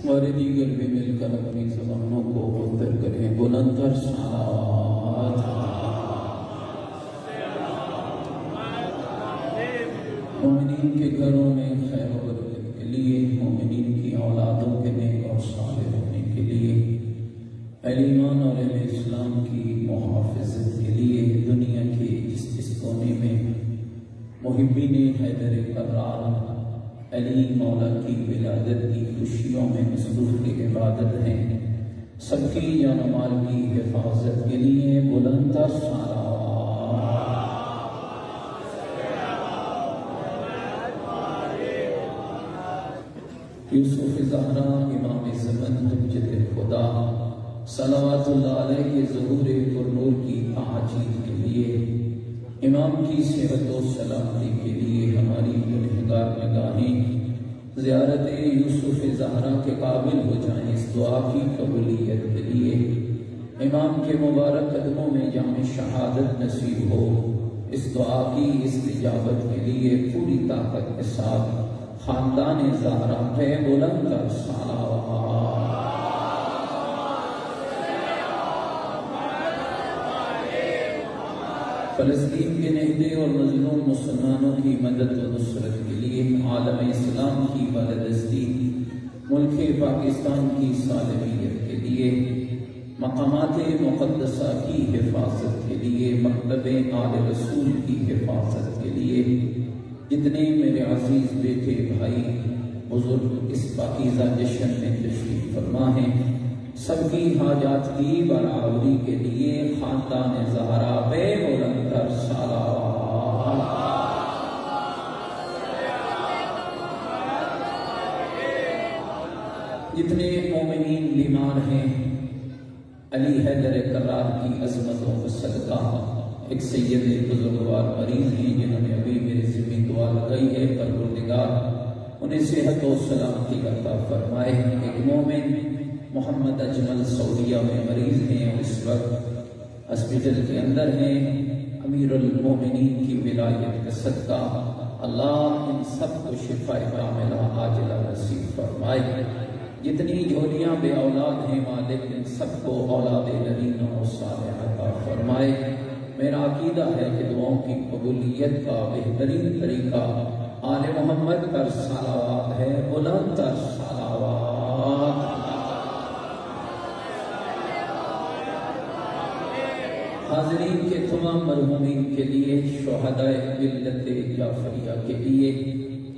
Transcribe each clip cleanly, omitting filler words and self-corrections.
اور دیگر بھی مل کر اپنی زبانوں کو بلند کریں، بلند تر صلوات۔ مومنین کے گھروں میں خیر و برکت کے لیے، مومنین کی اولادوں کے نیک اور صالح ہونے کے لیے، اہل ایمان اور اہل اسلام کی محافظت کے لیے، دنیا کے جس کونے میں محبین حیدر کرار علی مولا کی ولادت کی خوشیوں میں مصروف عبادت ہیں، سب کی جان و مال کی حفاظت کے لیے بلند تر صلوات۔ یوسف زہرا امام زمن حجت خدا صلوات اللہ علیہ کے ظہور پرنور کی تعجیل کے لیے، امام کی صحت و سلامتی کے لیے ہماری گنہگار نگاہیں زیارت یوسف زہرا کے قابل ہو جائیں، اس دعا کی قبولیت کے لیے امام کے مبارک قدموں میں جام شہادت نصیب ہو، اس دعا کی استجابت کے لیے پوری طاقت کے ساتھ خاندان زہرا پہ بلند تر صلوات۔ فلسطین کے نہدے اور مظلوم مسلمانوں کی مدد و نصرت کے لیے، عالم اسلام کی بالادستی، ملک پاکستان کی سالمیت کے لیے، مقامات مقدسہ کی حفاظت کے لیے، مکتب آل رسول کی حفاظت کے لیے، جتنے میرے عزیز بیٹے بھائی بزرگ اس پاکیزہ جشن میں تشریف فرما ہیں، سب کی حاجات کی برابری کے لیے خاندان زہرا پہ بلند تر صلوات۔ جتنے مومنین بیمار ہیں، علی حیدر کرار کی عظمتوں کا صدقہ، ایک سید بزرگوار مریض ہیں جنہوں نے ابھی میرے ذمہ دعا لگائی ہے، پروردگار انہیں صحت و سلامتی عطا فرمائے۔ ایک مومن محمد اجمل سعودیہ میں مریض ہیں اور اس وقت ہسپیٹل کے اندر ہیں، امیر المومنین کی ولایت کا صدقہ اللہ ان سب کو شفا کاملہ عاجلہ نصیب فرمائے۔ جتنی جھولیاں بے اولاد ہیں مالک ان سب کو اولاد نرینہ و صالح عطا فرمائے۔ میرا عقیدہ ہے کہ دعاؤں کی قبولیت کا بہترین طریقہ آل محمد پر صلوات ہے، بلند تر صلوات۔ حاضرین کے تمام مرحومین کے لیے، شہدائے ملت جعفریہ کے لیے،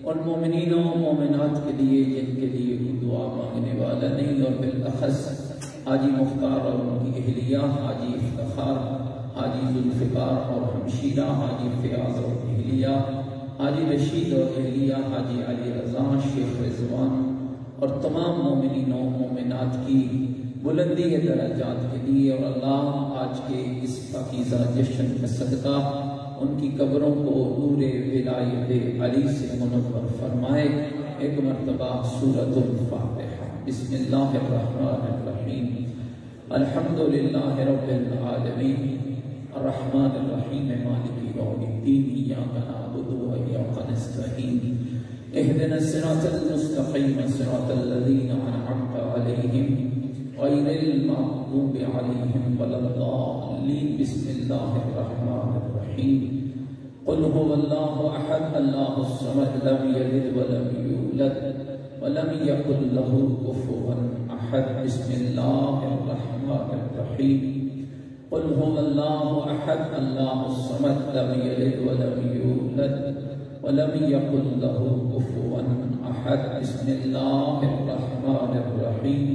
اور مومنین و مومنات کے لیے جن کے لیے کوئی دعا مانگنے والا نہیں، اور بالاخص حاجی مختار اور ان کی اہلیہ، حاجی افتخار، حاجی ذوالفقار اور ہمشیرہ، حاجی فیاض اور اہلیہ، حاجی رشید اور اہلیہ، حاجی علی رضا، شیخ رضوان اور تمام مومنین و مومنات کی بلندی درجات کے لیے، اور اللہ آج کے اس پاکیزہ جشن کا صدقہ ان کی قبروں کو نور ولایت علی سے منور فرمائے۔ ایک مرتبہ سورۃ الفاتحہ۔ بسم اللہ الرحمن الرحیم، الحمدللہ رب العالمین، الرحمن الرحیم، مالک یوم الدین، ایاک نعبد و ایاک نستعین، اہدنا الصراط المستقیم، صراط الذین انعمت علیہم غیر المغضوب علیہم ولا الضالین۔ بسم اللہ الرحمن الرحیم، قل هو اللہ احد اللہ الصمد لم یلد ولم یولد ولم یکن له کفوا احد۔ بسم اللہ الرحمن الرحیم، قل هو اللہ احد اللہ الصمد لم یلد ولم یولد ولم یکن له کفوا احد۔ بسم اللہ الرحمن الرحیم،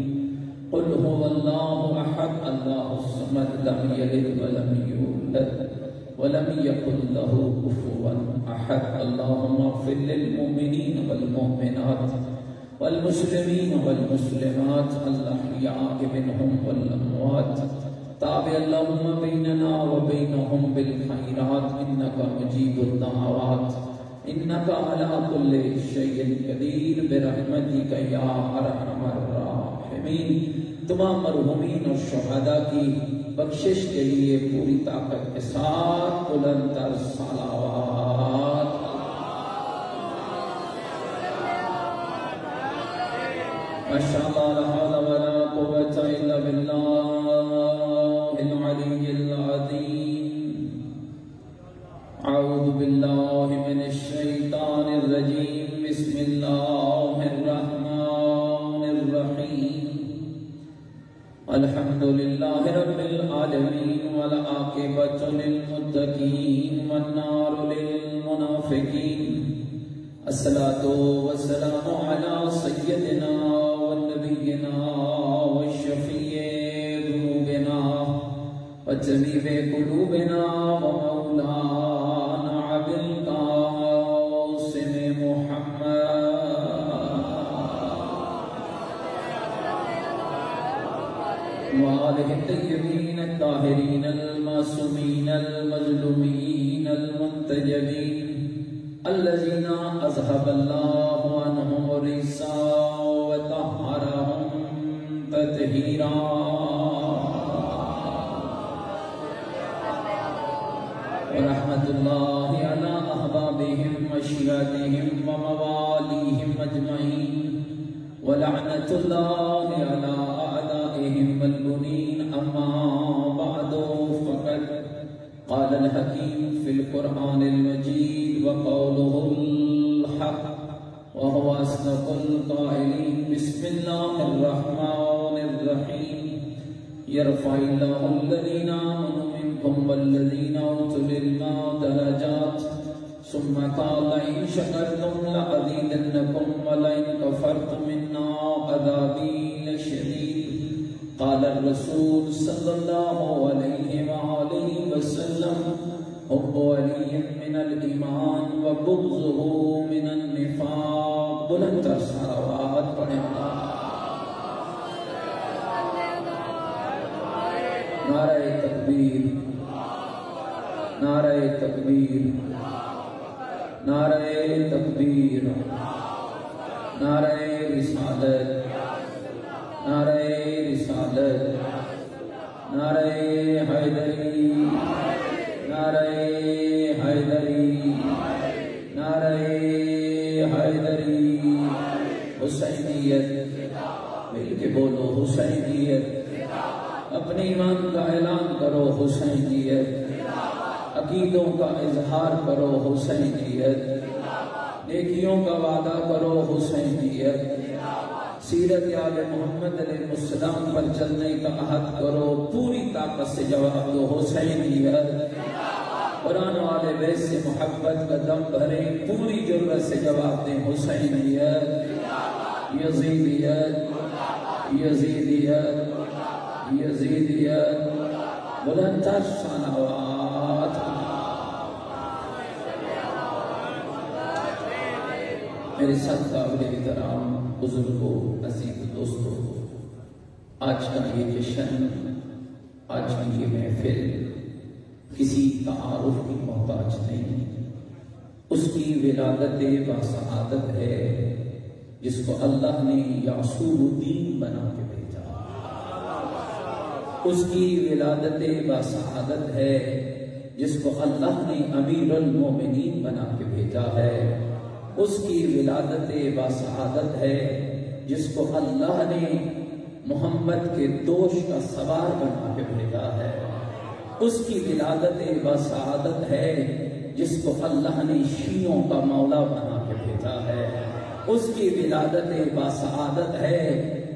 قل هو اللہ احد اللہ الصمد لم یلد ولم یولد ولم یکن له کفوا احد۔ اللہم اغفر للمؤمنین والمؤمنات والمسلمین والمسلمات الاحیاء منهم والاموات، تابع اللہم بیننا وبینہم بالخیرات، انکا مجیب الدعوات، انکا علی کل شیء قدیر، برحمتک یا ارحم الراحمین۔ تمام مرحومین اور شہداء کی بخشش کے لیے پوری طاقت کے ساتھ بلند تر صلوات۔ ماشاءاللہ لا حول ولا قوة الا بالله العلي العظيم. اعوذ بالله من الشيطان الرجيم. بسم الله الرحمن الرحيم. الحمد لله رب العالمين والعاقبة للمتقين والنار للمنافقين. الصلاة والسلام على سيدنا ونبينا والشفيع ذنوبنا وطبيب قلوبنا ومولانا أبي القاسم محمد وآله الطيبين الطاهرين المعصومين المظلومين المنتجبين الذين أذهب الله عنهم الرجس وطهرهم تطهيرا. ورحمة الله على أحبابهم وشيعتهم ومواليهم أجمعين. ولعنة الله على أعدائهم والبنين. أما بعد فقد قال الحكيم في القرآن المجيد وقوله الحق وهو أصدق القائلين. بسم الله الرحمن الرحيم. يرفع الله الذين آمنوا منكم والذين أوتوا العلم درجات. ثم قال إن شكرتم لأزيدنكم ولئن كفرتم إن عذابي لشديد. قال الرسول صلى الله عليه وآله وسلم حب علي من الإيمان وبغضه من النفاق. بلند صلوات پڑھیں. نعرہ تکبیر، نعرہ تکبیر، نعرہ تکبیر، نعرہ رسالت، نعرہ رسالت، نعرہ حیدری، نعرہ حیدری، نعرہ حیدری. حسینیت، مل کے بولو حسینیت. اپنے ایمان کا اعلان کرو حسینیت. عقیدوں کا اظہار کرو حسینیت. نیکیوں کا وعدہ کرو حسینیت. سیرت آل محمد علیہ السلام پر چلنے کا عہد کرو. پوری طاقت سے جواب دو حسینیت. قرآن والے بیت سے محبت کا دم بھریں. پوری جرأت سے جواب دیں حسینیت. یزیدیت، یزیدیت، یزیدیت. بلندتر صلوات. میرے ساتھ قابل احترام بزرگوں، عزیز دوستوں، آج کا یہ جشن، آج کی یہ محفل کسی تعارف کی محتاج نہیں. اس کی ولادت باسعادت ہے جس کو اللہ نے یعصوب الدین بنا کے بھیجا. اس کی ولادت باسعادت ہے جس کو اللہ نے امیر المومنین بنا کے بھیجا ہے. اس کی ولادت باسعادت ہے جس کو اللہ نے محمد کے دوش کا سوار بنا کے بھیجا ہے. اس کی ولادت باسعادت ہے جس کو اللہ نے شیعوں کا مولا بنا کے بھیجا ہے. اس کی ولادت باسعادت ہے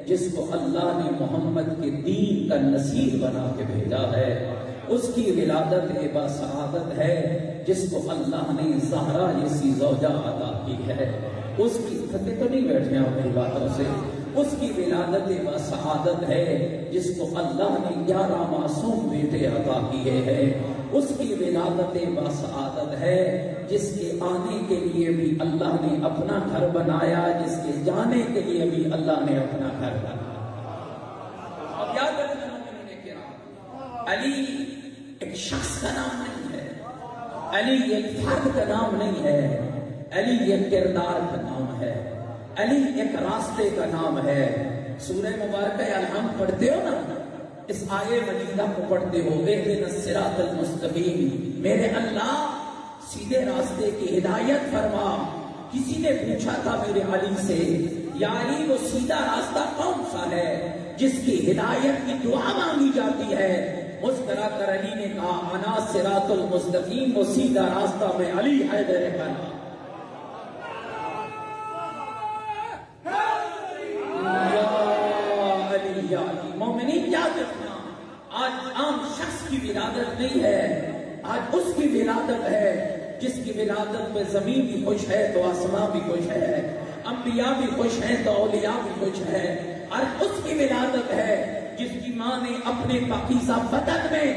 جس کو اللہ نے محمد کے دین کا نصیر بنا کے بھیجا ہے. اس کی ولادت باسعادت ہے جس کو اللہ نے زہرا جیسی زوجہ عطا کی ہے. اس کی تھکے تو نہیں بیٹھے ہیں اپنی باتوں سے. اس کی ولادت باسعادت ہے جس کو اللہ نے 11 معصوم بیٹے عطا کیے ہیں. اس کی ولادت باسعادت ہے جس کے آنے کے لیے بھی اللہ نے اپنا گھر بنایا، جس کے جانے کے لیے بھی اللہ نے اپنا گھر بنایا. اب یاد رکھنا علی ایک شخص کا نام نہیں ہے، علی ایک فرد کا نام نہیں ہے، علی ایک کردار کا نام ہے، علی ایک راستے کا نام ہے. سورہ مبارکہ الحم پڑھتے ہو نا، اس آیے مجیدہ کو پڑھتے ہو، اہدنا الصراط المستقیم، میرے اللہ سیدھے راستے کی ہدایت فرما. کسی نے پوچھا تھا میرے علی سے یا علی وہ سیدھا راستہ کون سا ہے جس کی ہدایت کی دعا مانگی جاتی ہے؟ مسکرا کر علی نے کہا انا صراط المستقیم، وہ سیدھا راستہ میں علی حیدر بنا۔ یا علی مومنین یاد رکھنا، آج عام شخص کی ولادت نہیں ہے، آج اس کی ولادت ہے جس کی ولادت میں زمین بھی خوش ہے تو آسمان بھی خوش ہے، انبیاء بھی خوش ہیں تو اولیاء بھی خوش ہے، اور اس کی ولادت ہے جس کی ماں نے اپنے پاکیزہ بدن میں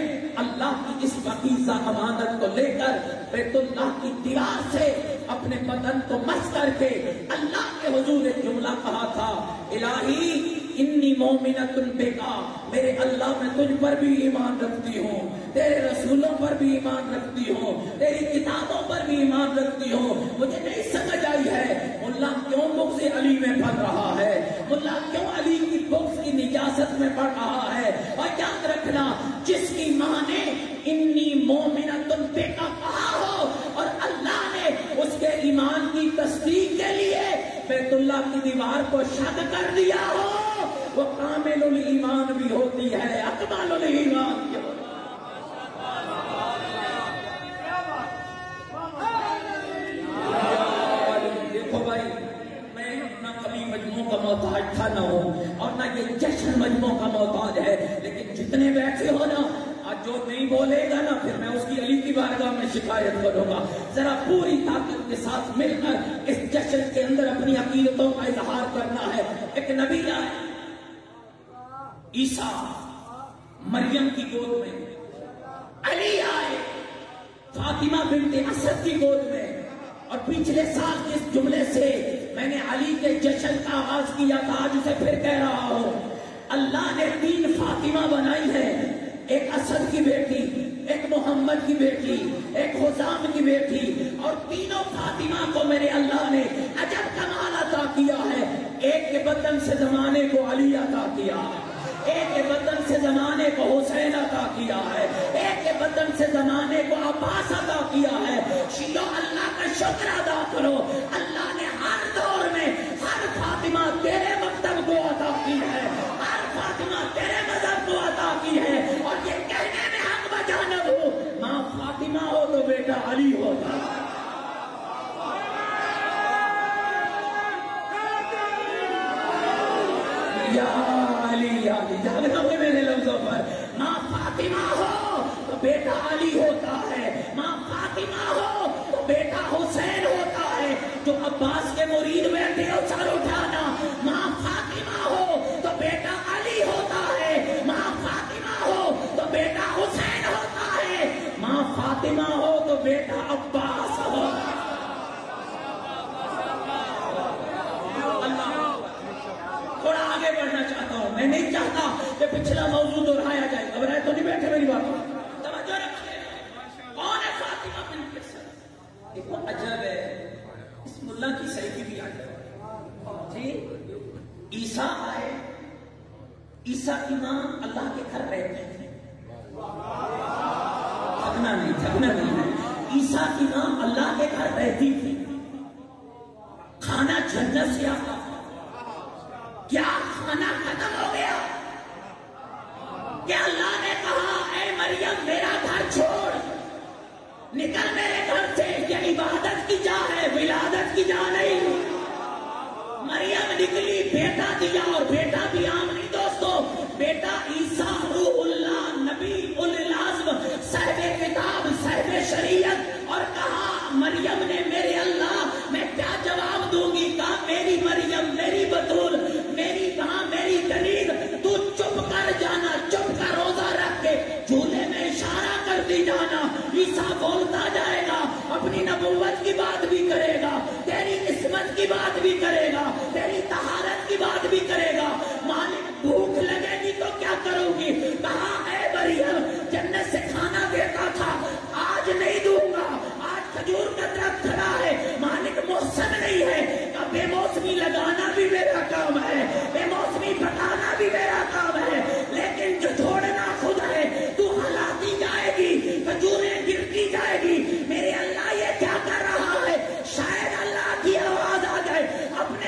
اللہ کی اس پاکیزہ امانت کو لے کر بیت اللہ کی دیوار سے اپنے بدن کو مس کر کے اللہ کے حضور ایک جملہ کہا تھا، الہی انی مومنۃ بکا، میرے اللہ میں تجھ پر بھی ایمان رکھتی ہوں، تیرے رسولوں پر بھی ایمان رکھتی ہوں، تیری کتابوں پر بھی ایمان رکھتی ہوں۔ مجھے نہیں سمجھ آئی ہے ملا کیوں بغض علی میں پڑھ رہا ہے، ملا کیوں علی کی بغض کی نجاست میں پڑھ رہا ہے۔ اور یاد رکھنا، جس کی ماں نے انی مومنۃ بکا کہا ہو اور اللہ نے اس کے ایمان کی تصدیق کے لیے بیت اللہ کی دیوار کو شق کر دیا ہو، وہ کامل الایمان بھی ہوتی ہے، اکمل الایمان بھی ہوتی ہے۔ دیکھو بھائی، میں نہ کبھی مجموع کا محتاج تھا نہ ہوں، اور نہ یہ جشن مجموع کا محتاج ہے، لیکن جتنے بیٹھے ہو نا، آج جو نہیں بولے گا نا پھر میں اس کی علی کی بارگاہ میں شکایت کروں گا۔ ذرا پوری طاقت کے ساتھ مل کر اس جشن کے اندر اپنی عقیدتوں کا اظہار کرنا ہے۔ ایک نبی آئے عیسیٰ مریم کی گود میں، علی آئے فاطمہ بنت اسد کی گود میں، اور پچھلے سال کے اس جملے سے میں نے علی کے جشن کا آغاز کیا تھا، آج اسے پھر کہہ رہا ہوں۔ اللہ نے 3 فاطمہ بنائی ہے، ایک اسد کی بیٹی، ایک محمد کی بیٹی، ایک حسام کی بیٹی، اور تینوں فاطمہ کو میرے اللہ نے عجب کمال عطا کیا ہے۔ ایک کے بدن سے زمانے کو علی عطا کیا ہے، ایک کے بدن سے زمانے کو حسین عطا کیا ہے، ایک کے بدن سے زمانے کو عباس عطا کیا ہے۔ شیعو اللہ کا شکر ادا کرو، اللہ نے ہر دور میں ہر فاطمہ تیرے مکتب کو عطا کی ہے، ہر فاطمہ تیرے مذہب کو عطا کی ہے، اور یہ کہنے میں حق بجانب ہو، ماں فاطمہ ہو تو بیٹا علی ہوتا۔ یا علی یا علی، یاد رکھو میرے لفظوں پر، ماں فاطمہ ہو تو بیٹا علی ہوتا ہے، ماں فاطمہ ہو تو بیٹا حسین ہوتا ہے۔ جو عباس کے مرید بیٹھے ہو سر اٹھانا، ماں فاطمہ ہو تو بیٹا علی ہوتا ہے، ماں فاطمہ ہو تو بیٹا حسین ہوتا ہے، ماں فاطمہ ہو تو بیٹا عباس ہوتا ہے۔ تھوڑا آگے بڑھنا چاہتا ہوں، میں نہیں چاہتا کہ پچھلا موضوع دہرایا جائے، گھبرائے تو نہیں بیٹھے میری بات پر، توجہ رکھیے۔ کون ہے فاطمہ بنت اسد؟ دیکھو عجب ہے، اس ملا کی صحیح بھی عجب جی۔ عیسیٰ آئے، عیسیٰ کی ماں اللہ کے گھر رہتے تھے، تھکنا نہیں ہے، عیسیٰ کی ماں اللہ کے گھر رہتی تھی، کھانا جنت سے آتا تھا۔ کیا کھانا ختم ہو گیا؟ کیا اللہ نے کہا اے مریم میرا گھر چھوڑ، نکل میرے گھر سے، یہ عبادت کی جا ہے، ولادت کی جا نہیں۔ مریم نکلی، بیٹا دیا، اور بیٹا بھی عام نہیں دوستو، بیٹا عیسیٰ روح اللہ، نبی العزم، صاحب کتاب، صاحب شریعت، اور کہا مریم نے میرے اللہ میں کیا جواب دوں گی؟ کہا میری مریم، میری بطول، میری ماں، میری دلید، تو چپ کر جانا، چپ کا روزہ رکھ کے جھولے میں اشارہ کرتی جانا۔ عیسیٰ بولتا جائے گا، اپنی نبوت کی بات بھی کرے گا، تیری عصمت کی بات بھی کرے گا، تیری طہارت کی بات بھی کرے گا۔ مالک بھوک لگے گی تو کیا کروں گی؟ کہا اے مریم جنت سے کھانا دیتا تھا، آج نہیں دوں گا، آج کھجور کا درخت کھڑا ہے، مالک محسن نہیں ہے، بے موسمی لگانا بھی میرا کام ہے، بے موسمی پکانا بھی میرا کام ہے، لیکن جو چھوڑنا خود ہے، تو ہلاتی جائے گی، کھجوریں گرتی جائے گی۔ میرے اللہ یہ کیا کر رہا ہے؟ شاید اللہ کی آواز آ جائے، اپنے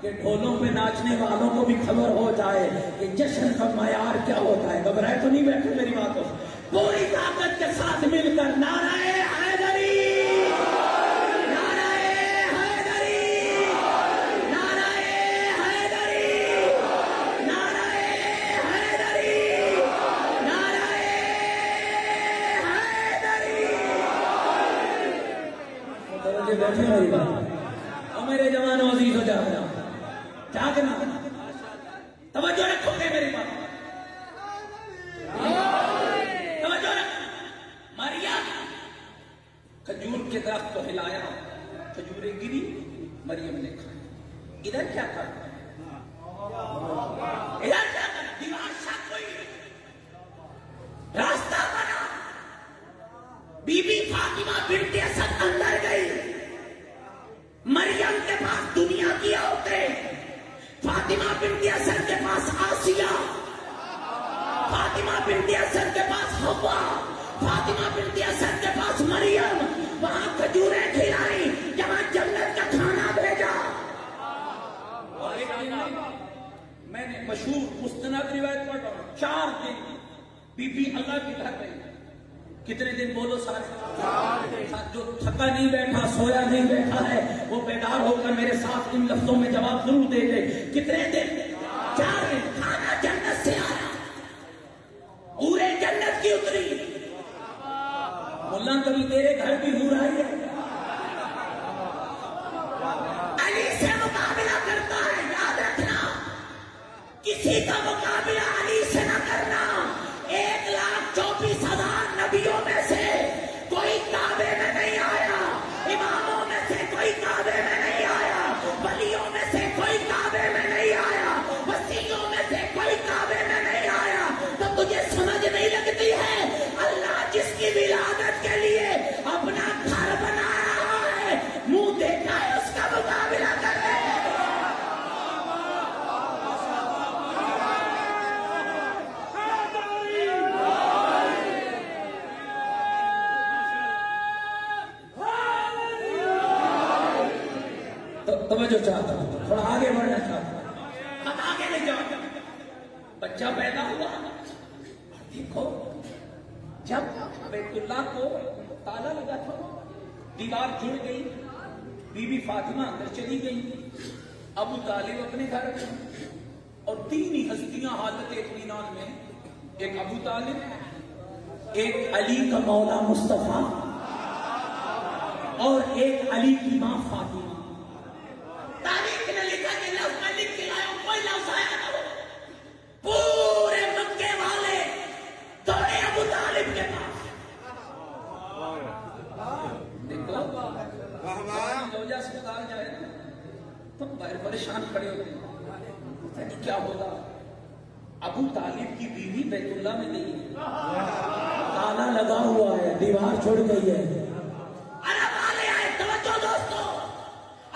کہ ڈھولوں پہ ناچنے والوں کو بھی خبر ہو جائے کہ جشن کا معیار کیا ہوتا ہے. گھبرائے تو نہیں بیٹھے میری باتوں سے. پوری طاقت کے ساتھ مل کر نعرہ حیدری، نعرہ حیدری، نعرہ حیدری، نعرہ حیدری، نعرہ حیدری. بیٹھے میری بات اور میرے جوانوں عزیز ہو جانا کیا کرنا، توجہ رکھو گے میری بات، توجہ رکھو. مریم کھجور کے درخت کو ہلایا، کھجوریں گری، مریم نے کھائی. ادھر کیا کر ادھر کیا کر دیوار شک ہوئی، راستہ بنا. بی بی فاطمہ بنت اسد اندر گئی. مریم کے پاس دنیا کی عورتیں، فاطمہ بنت اسد کے پاس آسیہ، فاطمہ بنت اسد کے پاس حوا، فاطمہ بنت اسد کے پاس مریم. وہاں کھجوریں کھلائیں جہاں جنت کا کھانا بھیجا. میں نے مشہور مستند روایت پڑھ رہا ہوں. 4 دن بی بی اللہ کی گھر گئی. کتنے دن بولو سارے؟ جو تھکا نہیں بیٹھا، سویا نہیں بیٹھا ہے، وہ بیدار ہو کر میرے ساتھ ان لفظوں میں جواب ضرور دے دے. کتنے دن؟ 4 دن. کھانا جنت سے آیا، پورے جنت کی اتری. ملا کبھی تیرے گھر بھی ہو رہا ہے؟ علی سے مقابلہ کرتا ہے، یاد رکھنا کسی کا مقابلہ علی سے نہ کرنا. 1,24,000 نبیوں میں سے کوئی کعبے میں نہیں آیا، اماموں میں سے کوئی کعبے میں نہیں آیا، ولیوں میں سے کوئی کعبے میں نہیں آیا، وسیعوں میں سے کوئی کعبے میں نہیں آیا. تو تجھے سمجھ نہیں لگتی ہے اللہ جس کی ولادت کے لیے اپنا گھر بنا رہا ہے، منہ دیکھا ہے اس کا مقابلہ کر رہے ہیں. توجہ چاہتا ہوں، تھوڑا آگے بڑھنا چاہتا ہوں. اب آگے نہیں جاؤ. بچہ پیدا ہوا. دیکھو جب بیت اللہ کو تالا لگا تھا، دیوار جڑ گئی، بی بی فاطمہ اندر چلی گئی، ابو طالب اپنے گھر گئے، اور 3 ہی ہستیاں حالت اطمینان میں. ایک ابو طالب، ایک علی کا مولا مصطفیٰ، اور ایک علی کی ماں فاطمہ. تاریخ نے لکھا کہ لفظ میں لکھ کے لایا، کوئی لفظ آیا نہ ہو. پورے مکے والے دوڑے ابو طالب کے پاس. روجہ سے اتار جائے تو بڑے پریشان کھڑے ہوتے ہیں، کیا ہوگا؟ ابو طالب کی بیوی بیت اللہ میں نہیں ہے، تالا لگا ہوا ہے، دیوار چھوڑ گئی ہے. عرب والے آئے. توجہ دوستو،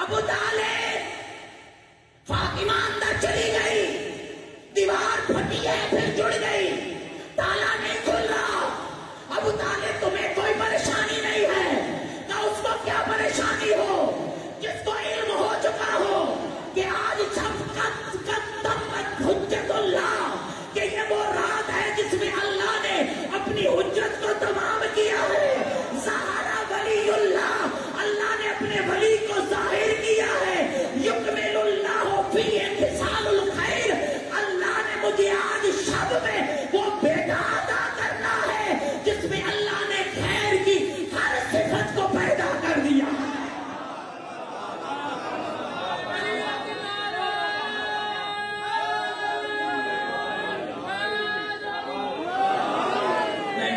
ابو طالب، فاطمہ اندر چلی گئی، دیوار پھٹی ہے پھر جڑ گئی، تالا نہیں کھل رہا. ابو طالب تمہیں کوئی پریشانی نہیں ہے؟ کہ اس کو کیا پریشانی ہو؟ جس کو علم ہو چکا ہو کہ آج حجت اللہ، کہ یہ وہ رات ہے جس میں اللہ نے اپنی حجت کو تمام کیا ہے. ظاہر ولی اللہ، اللہ نے اپنے ولی کو ظاہر کیا ہے. یکمل اللہ فی خصال الخیر، اللہ نے مجھے آج شب میں وہ بیٹا عطا کرنا ہے جس میں اللہ نے خیر کی ہر صفت کو پیدا کر دیا.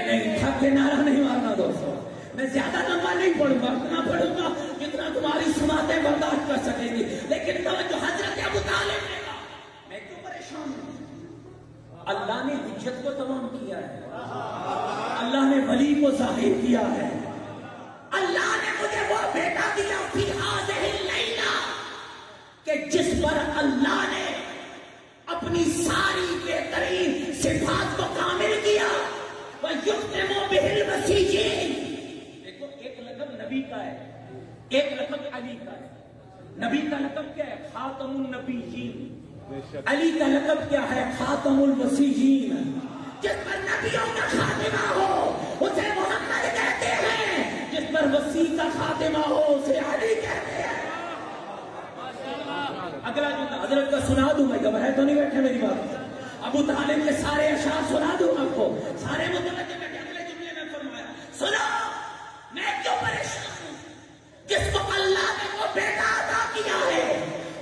نہیں تھک کے نعرہ نہیں مارنا دوستو. میں زیادہ لمبا نہیں پڑھوں گا، اتنا پڑھوں گا جتنا تمہاری سماعتیں برداشت کر سکیں گی. لیکن توجہ، حضرت ابو طالب نے کہا میں کیوں پریشان ہوں؟ اللہ نے حجت کو تمام کیا ہے، اللہ نے ولی کو ظاہر کیا ہے، اللہ نے مجھے وہ بیٹا دیا فی ہذہ اللیلہ کہ جس پر اللہ نے اپنی ساری بہترین صفات کو کامل کیا. وَيُخْتِمُ بِهِ الْمَسِيحِينَ. دیکھو، ایک لقب نبی کا ہے، ایک لقب علی کا ہے. نبی کا لقب کیا ہے؟ خاتم النبیین. علی کا لقب کیا ہے؟ خاتم الوصیین. جس پر نبیوں کا خاتمہ ہو اسے محمد کہتے ہیں، جس پر وسیع کا خاتمہ ہو اسے علی کہتے ہیں. اگلا جملہ حضرت کا سنا دوں میں، گھبرائے تو نہیں بیٹھے میری بات. ابو طالب کے سارے اشعار سنا دوں آپ کو، سارے متوجہ بیٹھے. اگلے جملے میں فرمایا سنو میں کیوں پریشان ہوں، جس کو اللہ نے وہ بیٹا عطا کیا ہے،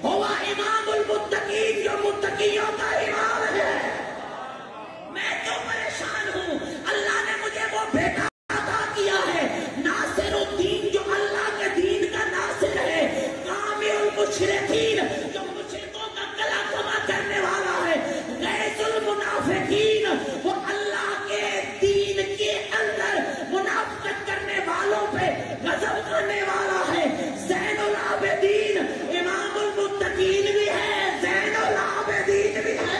ہوا امام المتقین، جو متقیوں کا امام ہے. میں کیوں پریشان ہوں، اللہ نے مجھے وہ بیٹا عطا کیا ہے، ناصر الدین، جو اللہ کے دین کا ناصر ہے، کامل المشرکین، جو مشرکوں کا گلا کما کرنے والا ہے، غیظ المنافقین، وہ اللہ کے دین کے اندر منافقت کرنے والوں پہ غضب کرنے والا ہے. زین العابدین امام المتقین بھی ہے، زین العابدین بھی ہے.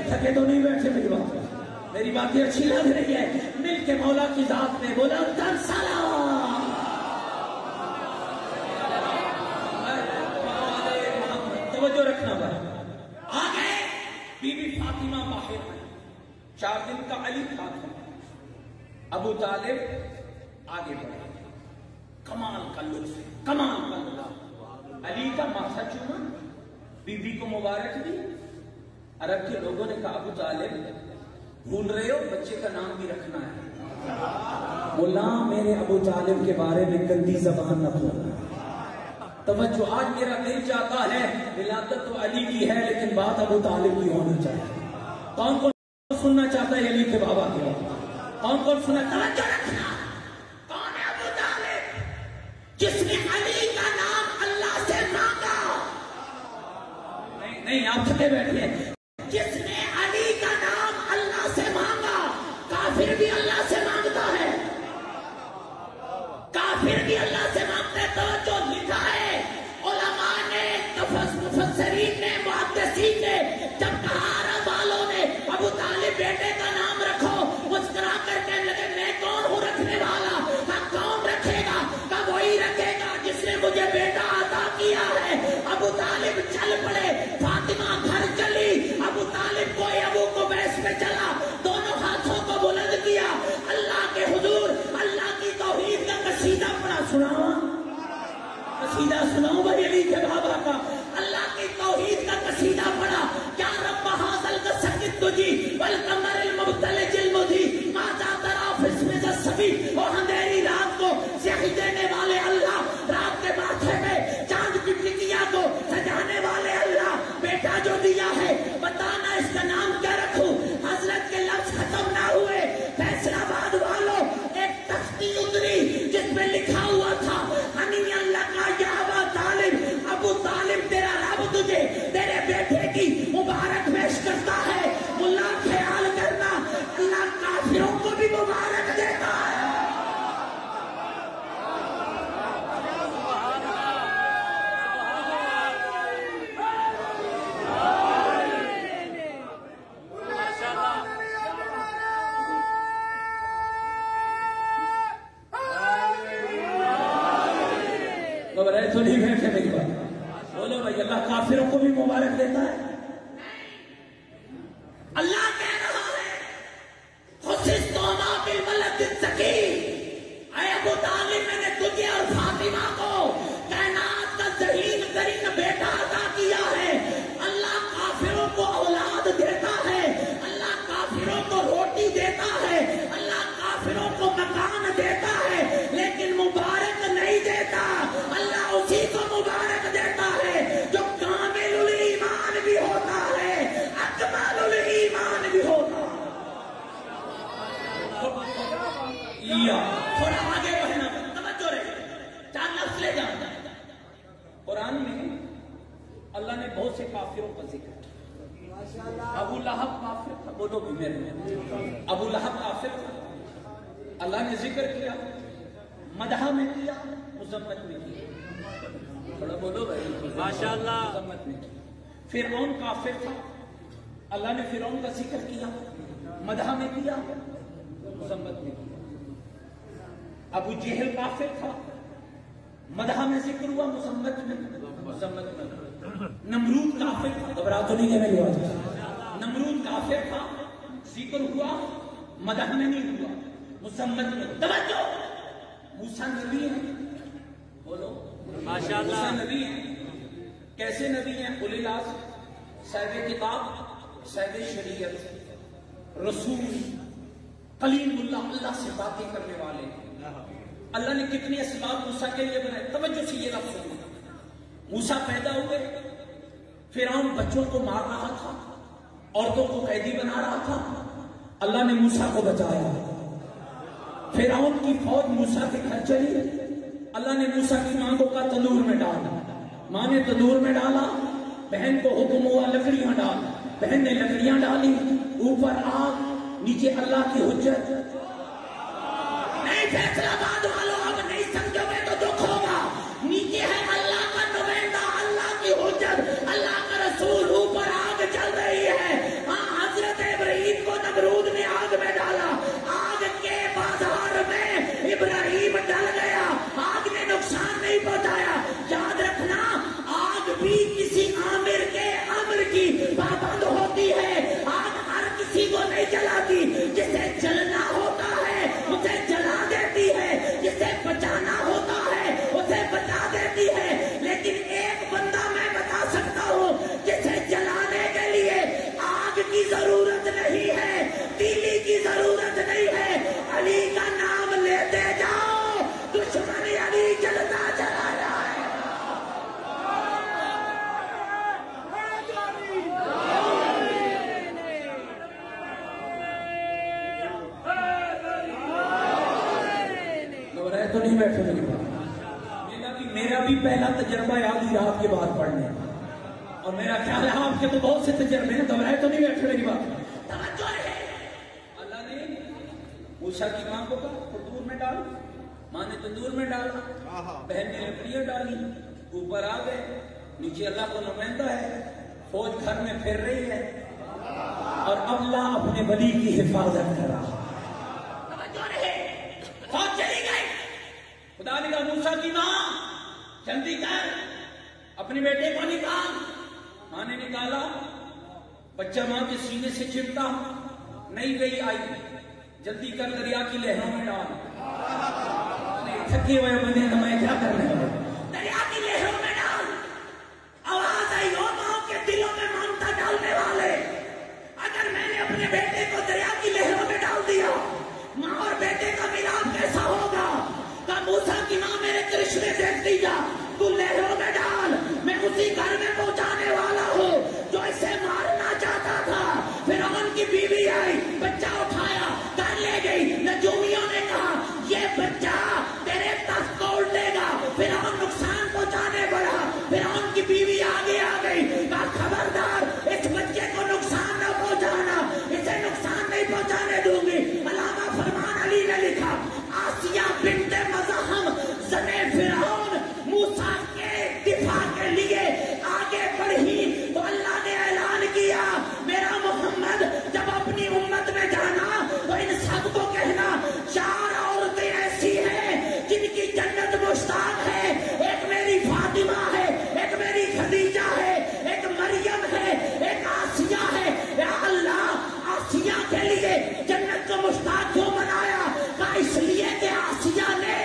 تھکے تو نہیں بیٹھے میری بات، میری باتیں اچھی لگ رہی ہے. مل کے مولا کی ذات میں بولا سلام. توجہ رکھنا بھائی. آگے بی بی فاطمہ باہر آئی، 4 دن کا علی تھا. ابو طالب آگے بڑھے، کمال کا لطف، کمال کا لطف. علی کا ماتھا چوما، بی بی کو مبارک دی. عرب کے لوگوں نے کہا ابو طالب بھول رہے ہو، بچے کا نام بھی رکھنا ہے. بولا میرے ابو طالب کے بارے میں گندی زبان نہ بولنا. توجہ، آج میرا دل چاہتا ہے ولادت تو علی کی ہے لیکن بات ابو طالب کی ہونی چاہیے. کون کون سننا چاہتا ہے علی کے بابا کے؟ کون کون سننا؟ توجہ رکھنا. کون ہے ابو طالب؟ جس نے علی کا نام اللہ سے مانگا. نہیں آپ چھٹے بیٹھے. جس نے علی کا نام اللہ سے مانگا. کافر بھی اللہ سے مانگتا ہے، کافر بھی اللہ سے مانگتا ہے. تو جو لکھا ہے علماء نے، مفسرین نے، محدثین نے، جب کہا عرب والوں نے ابو طالب بیٹے کا نام رکھو، مسکرا کر کہنے لگے میں کون ہوں رکھنے والا؟ کون رکھے گا؟ وہی رکھے گا جس نے مجھے بیٹا عطا کیا ہے. ابو طالب چل پڑے، فاطمہ گھر چلی، ابو طالب کوئی ابو کو بیس میں چلا، دونوں ہاتھوں کو بلند کیا، اللہ کے حضور اللہ کی توحید کا قصیدہ پڑھا. سناؤ قصیدہ سناؤ بھائی علی کے بابا کا. اللہ کی توحید کا قصیدہ پڑھا. کیا رب حاصل کا سکت تجھی والقمر المبتلج المدھی ماذا ترا فی اسم الصبی. اور اندھیری رات کو سیاہی دینے والے اللہ، رات کے ماتھے پہ چاند کی ٹکیا کو سجانے والے اللہ، بیٹا جو دیا ہے بتانا اس کا نام کیا رکھوں. حضرت کے لفظ ختم نہ ہوئے. فیصل آباد والوں ایک تختی اتری جس میں لکھا ہوا تھا ہنی اللہ کا یا ابا طالب. ابو طالب تیرا رب تجھے تیرے بیٹے کی مبارک پیش کرتا ہے. ملا خیال کرنا اللہ کافروں کو بھی مبارک دیتا ہے. تو نہیں بیٹھے میری بات. بولو بھائی اللہ کافروں کو بھی مبارک دیتا ہے. اللہ کہہ رہا ہے اے ابو طالب میں نے تجھے اور فاطمہ کو کائنات کا ذہین ترین بیٹا عطا کیا ہے. اللہ کافروں کو اولاد دیتا ہے، اللہ کافروں کو روٹی دیتا ہے، اللہ کافروں کو مکان دیتا ہے، لیکن مبارک نہیں دیتا. اللہ اسی کو مبارک دیتا ہے جو کامل الایمان بھی ہوتا ہے، اکمل الایمان بھی ہوتا ہے. تھوڑا آگے بڑھنا، توجہ رہے، 4 لفظ لے جانا. قرآن میں اللہ نے بہت سے کافروں کا ذکر کیا. ابو لہب کافر تھا، بولو بھی میرے ابو لہب کافر تھا. اللہ نے ذکر کیا، مدح میں کیا، مذمت میں کیا. تھوڑا بولو بھائی ماشاءاللہ. مذمت میں کیا. فرعون کافر تھا، اللہ نے فرعون کا ذکر کیا، مدح میں کیا، مذمت میں کیا۔ ابو جہل کافر تھا، مدح میں ذکر ہوا، مذمت میں نمرود کافر تھا، گھبرا تو نہیں ہے میری بات، نمرود کافر تھا، ذکر ہوا، مدح میں نہیں ہوا، مذمت میں۔ توجہ، موسیٰ نبی ہے، بولو ماشاءاللہ، موسیٰ نبی ہے۔ کیسے نبی ہیں؟ اولی العزم، صاحب کتاب، صاحب شریعت، رسول، کلیم اللہ، اللہ سے باتیں کرنے والے۔ اللہ نے کتنے اسباب موسیٰ کے لیے بنائے، توجہ سے یہ لفظ سنو۔ موسیٰ پیدا ہوئے، فرعون بچوں کو مار رہا تھا، عورتوں کو قیدی بنا رہا تھا، اللہ نے موسیٰ کو بچایا۔ فرعون کی فوج موسیٰ کے گھر چلی، اللہ نے موسیٰ کی ماں کو کہا تندور میں ڈالا، ماں نے تندور میں ڈالا، بہن کو حکم ہوا لکڑیاں ڈال، بہن نے لکڑیاں ڈالی، اوپر آگ، نیچے اللہ کی حجت۔ نہیں فیصلہ باد والوں، اب نہیں سمجھو گے تو دکھ ہوگا، نیچے ہے اللہ کا نمائندہ، اللہ کی حجت، اللہ کا رسول، اوپر آگ چل رہی ہے۔ ہاں، حضرت ابراہیم کو نمرود نے آگ میں ڈالا، آگ کے بازار میں ابراہیم ڈل گیا، آگ نے نقصان نہیں پہنچایا۔ یاد رکھنا، آگ بھی کسی عامر کے امر کی پابند ہوتی ہے، آگ ہر کسی کو نہیں جلاتی، جسے جلنا ہوتا ہے اسے جلا دیتی ہے، جسے بچانا ہوتا ہے اسے بچا دیتی ہے۔ لیکن ایک بندہ میں بتا سکتا ہوں جسے جلانے کے لیے آگ کی ضرورت نہیں ہے، تیلی کی ضرورت نہیں ہے، علی کا نام لیتے جاؤ، دشمن علی جلتا چلا جائے۔ تو نہیں بیٹھے میری بات، میرا بھی پہلا تجربہ ہے آدھی رات کے بعد پڑھنے، اور میرا خیال ہے آپ کے تو بہت سے تجربے ہیں، گھبرائے تو نہیں بیٹھے میری بات۔ توجہ ہے، اللہ نے موسیٰ کی ماں کو کہا تندور میں ڈال، ماں نے تندور میں ڈالا، بہن نے لکڑیاں ڈالی، اوپر آ گئے، نیچے اللہ کو نمائندہ ہے، فوج گھر میں پھر رہی ہے، اور اللہ اپنے ولی کی حفاظت کر رہا۔ فوج چلی گئی، خدا نے کہا موسیٰ کی ماں جلدی کر، اپنے بیٹے کو نکال۔ ماں نے نکالا، بچہ ماں کے سینے سے چپٹا، نہیں گئی آئی، جلدی کر دریا کی لہروں میں ڈال۔ تھکے ہوئے بندے تو میں کیا کرنے والے، دریا کی لہروں میں ڈال۔ آواز آئی، او ماں کے دلوں میں مانتا ڈالنے والے، اگر میں نے اپنے بیٹے کو دریا کی لہروں میں ڈال دیا، ماں اور بیٹے کا ملاپ کیسا ہوگا؟ کہا موسیٰ کی ماں میرے کرشمے دیکھتی جا، تو لہروں میں ڈال، میں اسی گھر میں پہنچانے والا ہوں جو اسے مارنا چاہتا تھا۔ فرعون کی بیوی آئی، بچہ اٹھایا، گھر لے گئی، نجومیوں نے کہا یہ بچہ تیرے تخت کو الٹے گا، فرعون نقصان پہنچانے بڑھا۔ فرعون کی بیوی آگے آ گئی، کہا خبردار اس بچے کو نقصان نہ پہنچانا، اسے نقصان نہیں پہنچانے دوں گی۔ علامہ فرمان علی نے لکھا، آسیہ بنت مزاحم زنے فرعون موسیٰ کے دفاع کے لیے آگے بڑھی تو اللہ نے اعلان کیا، میرا محمد جب اپنی امت میں جانا تو ان سب کو کہنا 4 عورتیں ایسی ہیں جن کی جنت مشتاق ہے، ایک میری فاطمہ ہے، ایک میری خدیجہ ہے، ایک مریم ہے، ایک آسیہ ہے۔ یا اللہ، آسیہ کے لیے جنت کو مشتاق کیوں بنایا؟ کہا اس لیے کہ آسیہ نے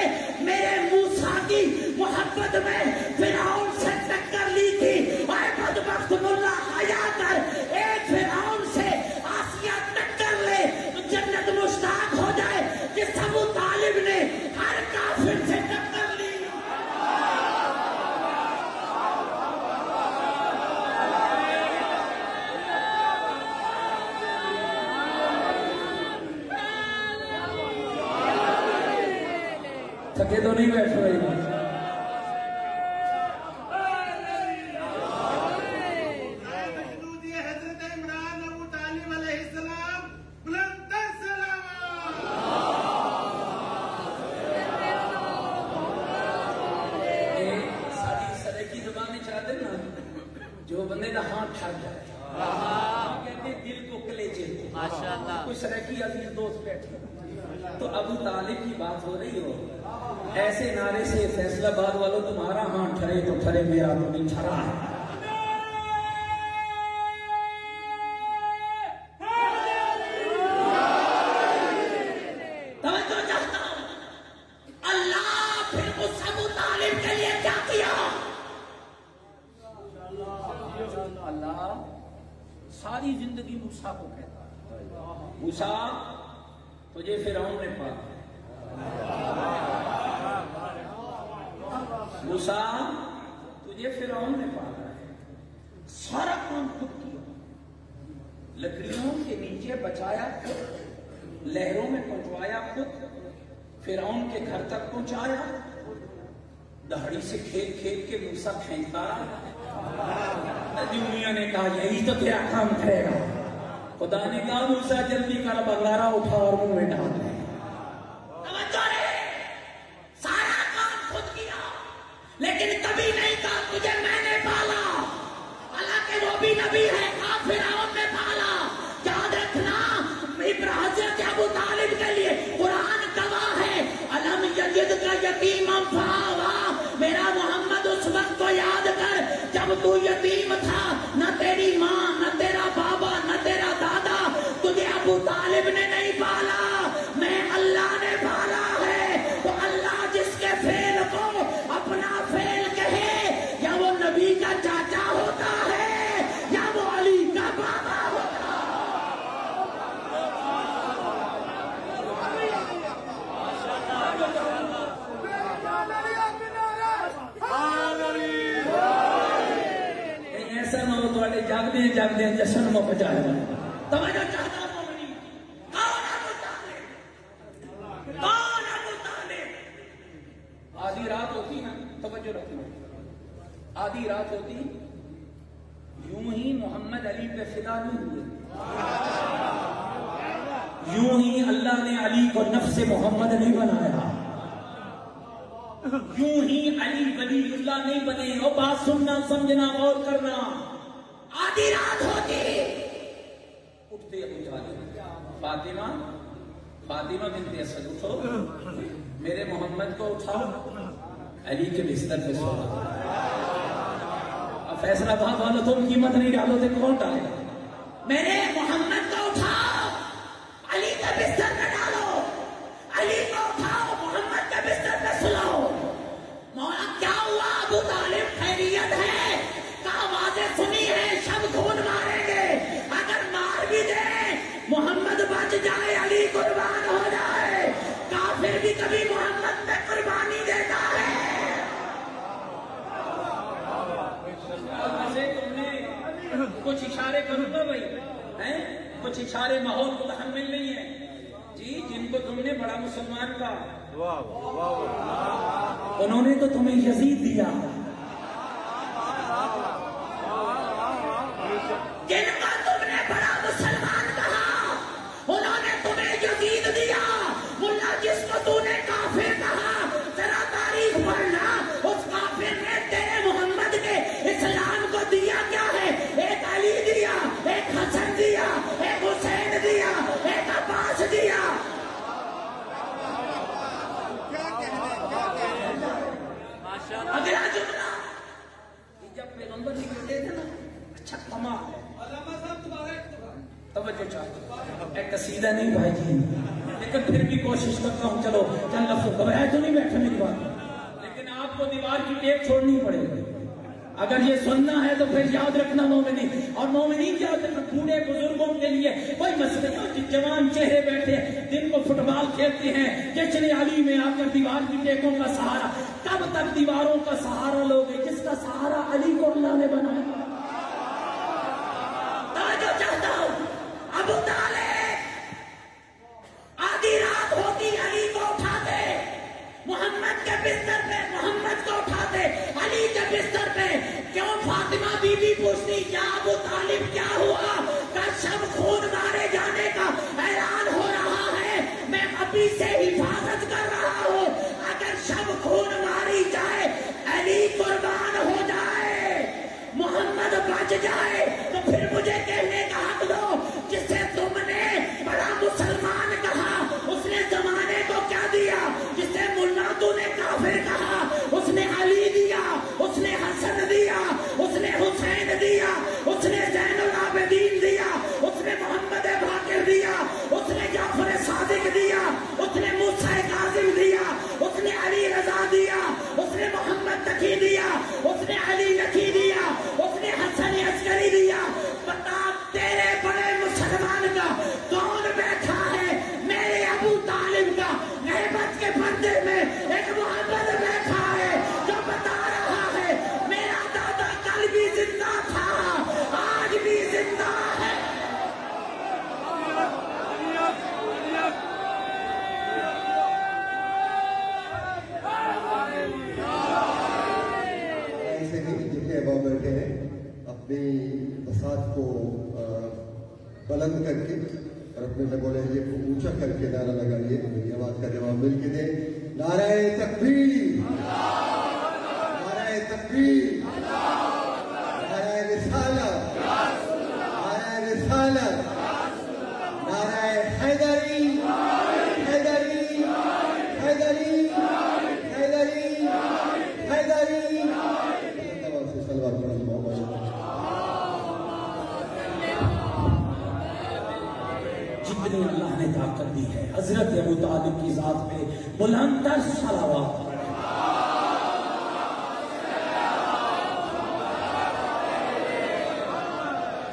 میرے موسیٰ کی محبت میں فرعون سے ٹکر لی تھی۔ اے بدبخت ملا حیا کر، ایک فرعون سے آسیہ ٹکر لے تو جنت مشتاق ہو جائے، جس ابو طالب نے ہر کافر سے ٹکر لی۔ تھکے تو نہیں بیٹھ رہے؟ حضرت عمران ابو طالب علیہ السلام بلند سلام۔ ساری سرے کی زبان چاہتے نا، جو بندے کا ہاتھ ٹھک جائے، کہتے کوئی سرکی عزیز دوست بیٹھے تو ابو طالب کی بات ہو رہی ہو، ایسے نعرے سے فیصلہ آباد والوں تمہارا ہاں ٹھرے تو ٹھرے، میرا تو نہیں ٹھرا ہے۔ توجہ چاہتا ہوں، اللہ پھر اس ابو طالب کے لیے کیا کیا؟ اللہ ساری زندگی موسیٰ کو کہتا ہے، موسیٰ تجھے فرعون نے پالا، موسیٰ تجھے فرعون نے پالا ہے، سارا کام خود کیا، لکڑیوں کے نیچے بچایا خود، لہروں میں پہنچوایا خود، فرعون کے گھر تک پہنچایا، دہڑی سے کھیل کھیل کے موسیٰ کھینچتا رہا۔ دنیا نے کہا یہی تو تیرا کام کرے گا، خدا نے کہا موسیٰ جلدی کر بغارہ اٹھا اور منہ میں ڈال دے۔ سارا کام خود کیا لیکن کبھی نہیں کہا تجھے میں نے پالا، حالانکہ وہ بھی نبی ہے، کہا فرعون نے پالا۔ یاد رکھنا حضرت ابو طالب کے لیے قرآن گواہ ہے، الم یجدک یتیما فآویٰ، میرا محمد اس وقت کو یاد کر جب تو یتیم تھا، نہ تیری ماں نہ تیرا بابا نہ تیرا دادا، تجھے ابو طالب نے نہیں پالا، میں اللہ نے پالا ہے۔ تو اللہ جس کے فعل کو اپنا فعل کہے، یا وہ نبی کا چاچا ہوتا ہے یا وہ علی کا بابا ہوتا ہے۔ ایسا نہ ہو تو جاگدے جاگدے جشن میں بجائے گا۔ توجہ چاہتا ہوں مومنین، کون ابو طالب؟ کون ابو طالب؟ آدھی رات ہوتی نا، توجہ رکھنا، آدھی رات ہوتی یوں ہی محمد علی پہ فدا نہیں ہوئے، یوں ہی اللہ نے علی کو نفس محمد نہیں بنایا، یوں ہی علی ولی اللہ نہیں بنے۔ اور بات سننا سمجھنا غور کرنا، آدھی رات ہوتی اٹھتے ابو طالب، فاطمہ بنت اسد اٹھو، میرے محمد کو اٹھاؤ، علی کے بستر پہ سو۔ اب فیصلہ آباد والوں تم قیمت نہیں ڈالو تو کون ڈالے گا؟ میرے محمد کو اٹھاؤ، علی کے بستر پہ ڈالو، علی کو اٹھاؤ، محمد کے بستر پہ سلاؤ۔ مولا کیا ہوا ابو طالب؟ خیریت ہے؟ کہا آوازیں سنی ہے، شب خون ماریں گے، اگر مار بھی دیں محمد بچ جائے، علی قربان ہو جائے۔ کافر بھی کبھی محمد پہ قربانی دیتا ہے۔ کچھ اشارے کروں گا بھائی، کچھ اشارے ماحول کو تحمل نہیں ہے جی، جن کو تم نے بڑا مسلمان کہا، انہوں نے تو تمہیں یزید دیا، جن کا تم نے بڑا مسلمان کہا انہوں نے تمہیں یزید دیا۔ ملا جس کو تو نے کافر کہا، ذرا تاریخ پڑھنا، اس کافر نے تیرے محمد کے اسلام کو دیا کیا ہے؟ ایک علی دیا، ایک حسن دیا، ایک حسین دیا، ایک عباس دیا۔ اگلا جملہ جب پیغمبر نکلتے تھے نا، اچھا کمال ہے، توجہ چاہتا ایک قصیدہ نہیں بھائی جی، لیکن پھر بھی کوشش کرتا ہوں، چلو چند لفظ گھبرائے تو نہیں بیٹھے میری بات، لیکن آپ کو دیوار کی ٹیپ چھوڑنی پڑے گی اگر یہ سننا ہے تو پھر یاد رکھنا مومنین، اور مومنین یاد رکھنا بوڑھے بزرگوں کے لیے کوئی مسئلہ نہیں، جوان چہرے بیٹھے دن کو فٹ بال کھیلتے ہیں، جشن علی میں آ کر دیوار کی ٹیکوں کا سہارا، کب تک دیواروں کا سہارا لوگے؟ جس کا سہارا علی کو اللہ نے بنایا۔ توجہ چاہتا ہوں، ابو طالب آدھی رات ہوتی علی کو اٹھاتے، محمد کے بستر پہ محمد کو اٹھاتے، علی کے بستر پہ۔ کیوں؟ فاطمہ بی بی پوچھتی کیا ابو طالب کیا ہوا؟ کا شب خون مارے جانے کا اعلان ہو رہا ہے، میں ابھی سے حفاظت کر رہا ہوں، اگر شب خون ماری جائے علی قربان ہو جائے۔ محمد اور اپنے لب و لہجے کو اونچا کر کے نعرہ لگائیے. میری آواز کا جواب مل کے دیں. نعرہ تکبیر، نعرہ تکبیر، نعرہ رسالت، نعرہ رسالت، نعرہ حیدری، حیدری، حیدری، حیدری، حیدری. سلوات پڑھیں محمد. جتنی اللہ نے طاقت دی ہے حضرت ابو طالب کی ذات پہ بلند تر صلوات.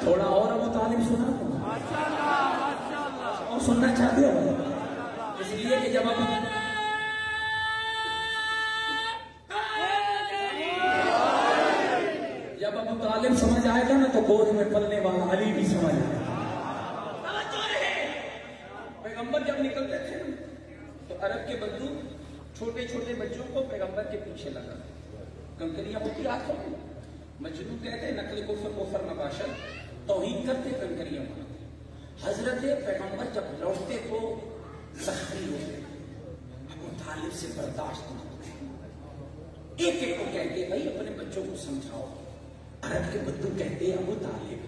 تھوڑا اور ابو طالب سنا دوں اور سننا چاہتے ہو اس لیے کہ جب ابو طالب سمجھ آئے گا نا تو گود میں پلنے والا علی بھی سمجھ آئے گا. پیغمبر جب نکلتے تھے تو عرب کے بندو چھوٹے چھوٹے بچوں کو پیغمبر کے پیچھے لگا. کنکریاں ہوتی آنکھوں میں. مجنون کہتے ہیں نقل کفر نباشت توہین کرتے کنکریاں مارتے. حضرت پیغمبر جب لوٹتے تو زخمی ہوتے. ابو طالب سے برداشت نہ ہوتے. ایک ایک کو کہتے بھائی اپنے بچوں کو سمجھاؤ. عرب کے بندو کہتے ابو طالب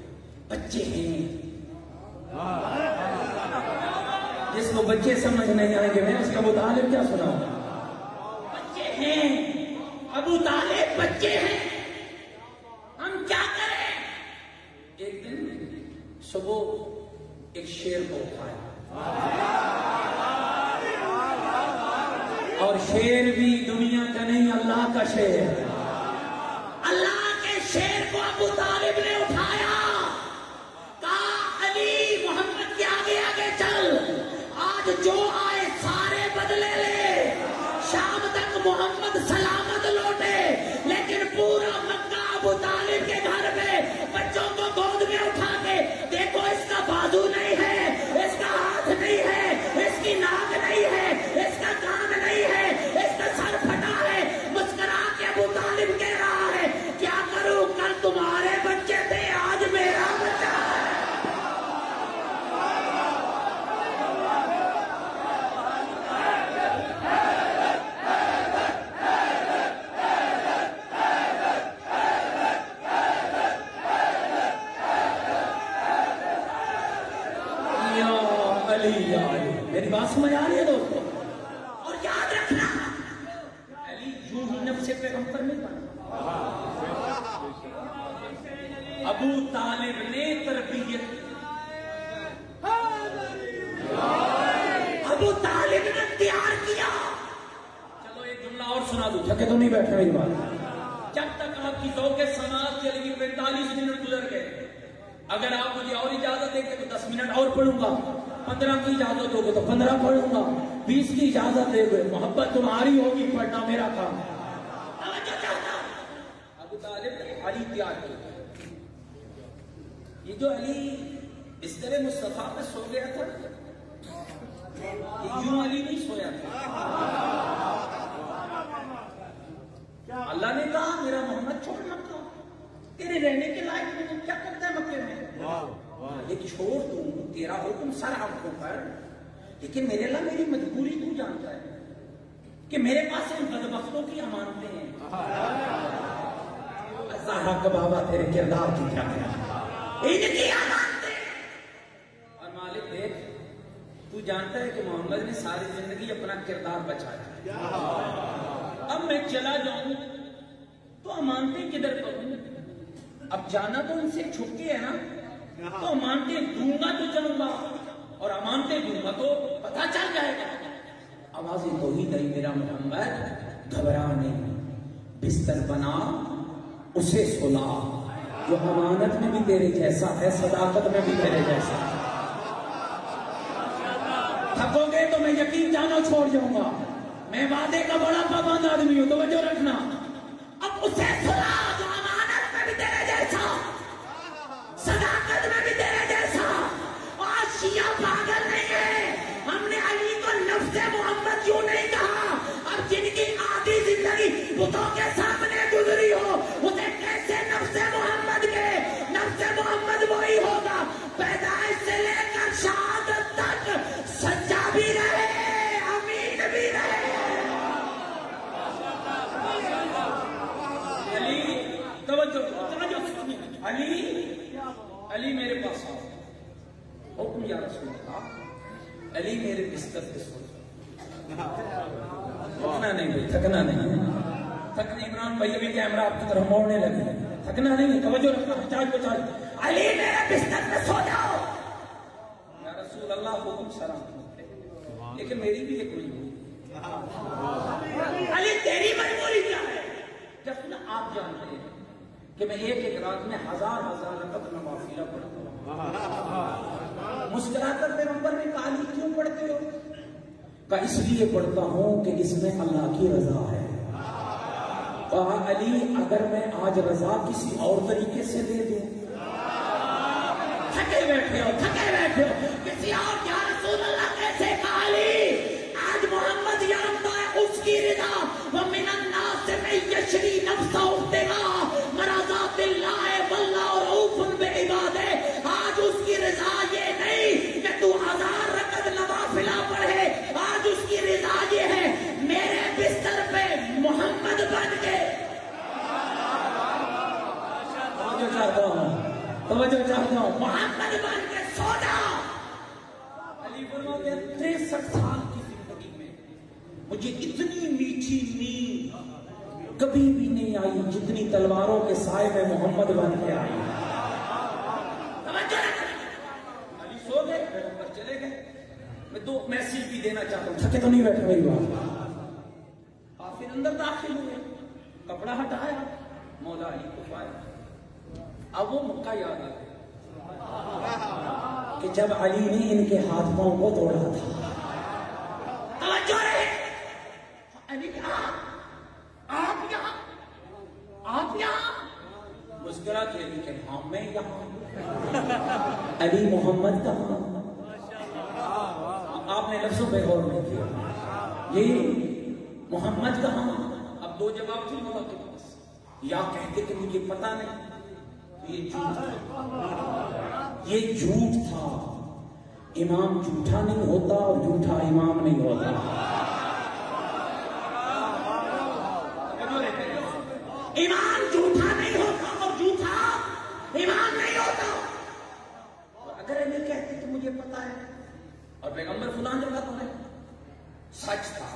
بچے ہیں. جس کو بچے سمجھ نہیں آئیں گے میں اس کا ابو طالب کیا سناؤں. بچے ہیں ابو طالب بچے ہیں ہم کیا کریں. ایک دن صبح ایک شیر کو اٹھایا اور شیر بھی دنیا کا نہیں اللہ کا شیر. اللہ کے شیر کو ابو طالب نے اٹھایا. کہا علی محمد کے آگے آگے چل. آج جو آئے سارے بدلے لے. شام تک محمد سلامت لوٹے لیکن پورا مکہ ابو طالب کے گھر میں بچوں کو گود میں اٹھا کے دیکھو اس کا بازو نہیں ہے، اس کا ہاتھ نہیں ہے، اس کی ناک نہیں ہے، اس کا کان نہیں ہے، اس کا سر پھٹا ہے. مسکرا کے ابو طالب کہہ رہا ہے کیا کروں کل تمہارے بچے تھے آج میرا بچہ ہے. میری بات سمجھ آ رہی ہے دوستو. اور یاد رکھنا علی یوں ہی نفس پیغمبر میں بنا. ابو طالب نے تربیت ابو طالب نے تیار کیا. چلو ایک جملہ اور سنا دوں تھکے تو نہیں بیٹھے میری بات. جب تک آپ کی ذوق سماعت چلے گی 45 منٹ گزر گئے. اگر آپ مجھے اور اجازت دیں گے تو 10 منٹ اور پڑھوں گا. 15 کی اجازت دو گے تو 15 پڑھوں گا. 20 کی اجازت دے گے. محبت تمہاری ہوگی پڑھنا میرا کام. ابو طالب نے علی تیار کیا. یہ جو علی اس طرح مصطفیٰ میں سو گیا تھا یہ یوں علی نہیں سویا تھا. اللہ نے کہا میرا محمد چھوڑ مکہ تیرے رہنے کے لائق نہیں. کیا کرتا ہے مکے میں؟ یہ چھوڑ دوں تیرا حکم سر آنکھوں پر. لیکن میرے اللہ میری مجبوری تو جانتا ہے کہ میرے پاس ان بدبختوں کی امانتیں ہیں. زہرا کا بابا تیرے کردار کی کیا ان کی امانتیں. اور مالک دیکھ تو جانتا ہے کہ محمد نے ساری زندگی اپنا کردار بچایا. اب میں چلا جاؤں تو امانتیں کدھر کروں؟ اب جانا تو ان سے چھپ کے ہے نا. تو امانتیں دوں گا تو چلوں گا اور امانتیں دوں گا تو پتہ چل جائے گا. آوازیں تو ہی نہیں میرا محمد گھبرا نہیں. بستر بنا اسے سلا جو امانت میں بھی تیرے جیسا ہے صداقت میں بھی تیرے جیسا ہے. تھکو گے تو میں یقین جانا چھوڑ جاؤں گا. میں وعدے کا بڑا پابند آدمی ہوں توجہ رکھنا. اب اسے سلا جو امانت میں بھی تیرے جیسا صداقت میں بھی تیرے جیسا. آج شیعہ پاگل نہیں ہے. ہم نے علی کو نفس محمد یوں نہیں کہا. اب جن کی آدھی زندگی بتوں کے سامنے گزری ہو اسے کیسے نفس محمد کے. نفس محمد وہی ہوگا پیدائش سے لے کر شام علی میرے بستر پہ سو جاؤ. تھکنا نہیں بھائی، تھکنا نہیں. تھکنا عمران بھائی ابھی کیمرہ آپ کی طرف موڑنے لگے. تھکنا نہیں، توجہ رکھنا. چارج پہ چارج. علی میرے بستر پہ سو جاؤ. یا رسول اللہ حکم سلام. لیکن میری بھی ایک مجبوری. علی تیری مجبوری کیا ہے؟ جب نہ آپ جانتے ہیں کہ میں ایک ایک رات میں ہزار رکعت نوافل پڑھتا ہوں. مسکرا کر پیغمبر نے کہا علی کیوں پڑھتے ہو؟ کہا اس لیے پڑھتا ہوں کہ اس میں اللہ کی رضا ہے. کہا علی اگر میں آج رضا کسی اور طریقے سے دے دوں. تھکے بیٹھے ہو کسی اور. یا رسول اللہ کیسے؟ کہا علی آج محمد جانتا ہے اس کی رضا. وَمِنَ النَّاسِ مَن يَشْرِي نَفْسَهُ ابْتِغَاءَ مَرْضَاتِ اللَّهِ وَاللَّهُ رَءُوفٌ بِعِبَادِهِ. آج اس کی رضا یہ نہیں کہ تو 1000 رکعت نوافل پڑھے. آج اس کی رضا یہ ہے میرے بستر پہ محمد بن کے. توجہ چاہتا ہوں محمد بن کے سو جا. علی فرماتے ہیں 63 سال کی زندگی میں مجھے اتنی میٹھی نیند کبھی بھی نہیں آئی جتنی تلواروں کے سائے میں محمد بن کے آئی. علی سو گئے، پیغمبر چلے گئے. میں 2 میسج بھی دینا چاہتا ہوں. تھکے تو نہیں بیٹھے میری بات. پھر اندر داخل ہوئے، کپڑا ہٹایا، مولا علی کو پایا. اب وہ موقع یاد آ گیا کہ جب علی نے ان کے ہاتھ پاؤں کو توڑا تھا. توجہ رہے. علی کہا آپ یہاں مسکرا کے علی کہ ہاں میں یہاں. علی محمد کہاں؟ آپ نے لفظوں پہ غور نہیں کیا. یہ محمد کہاں؟ اب 2 جواب تھے مولا کے پاس. یا کہتے کہ مجھے پتا نہیں، یہ جھوٹ تھا. یہ جھوٹ تھا. امام جھوٹا نہیں ہوتا اور جھوٹا امام نہیں ہوتا. امام جھوٹا نہیں ہوتا اور جھوٹا امام نہیں ہوتا. اگر یہ کہتے کہ مجھے پتا ہے اور پیغمبر فلان جگہ تو ہے، سچ تھا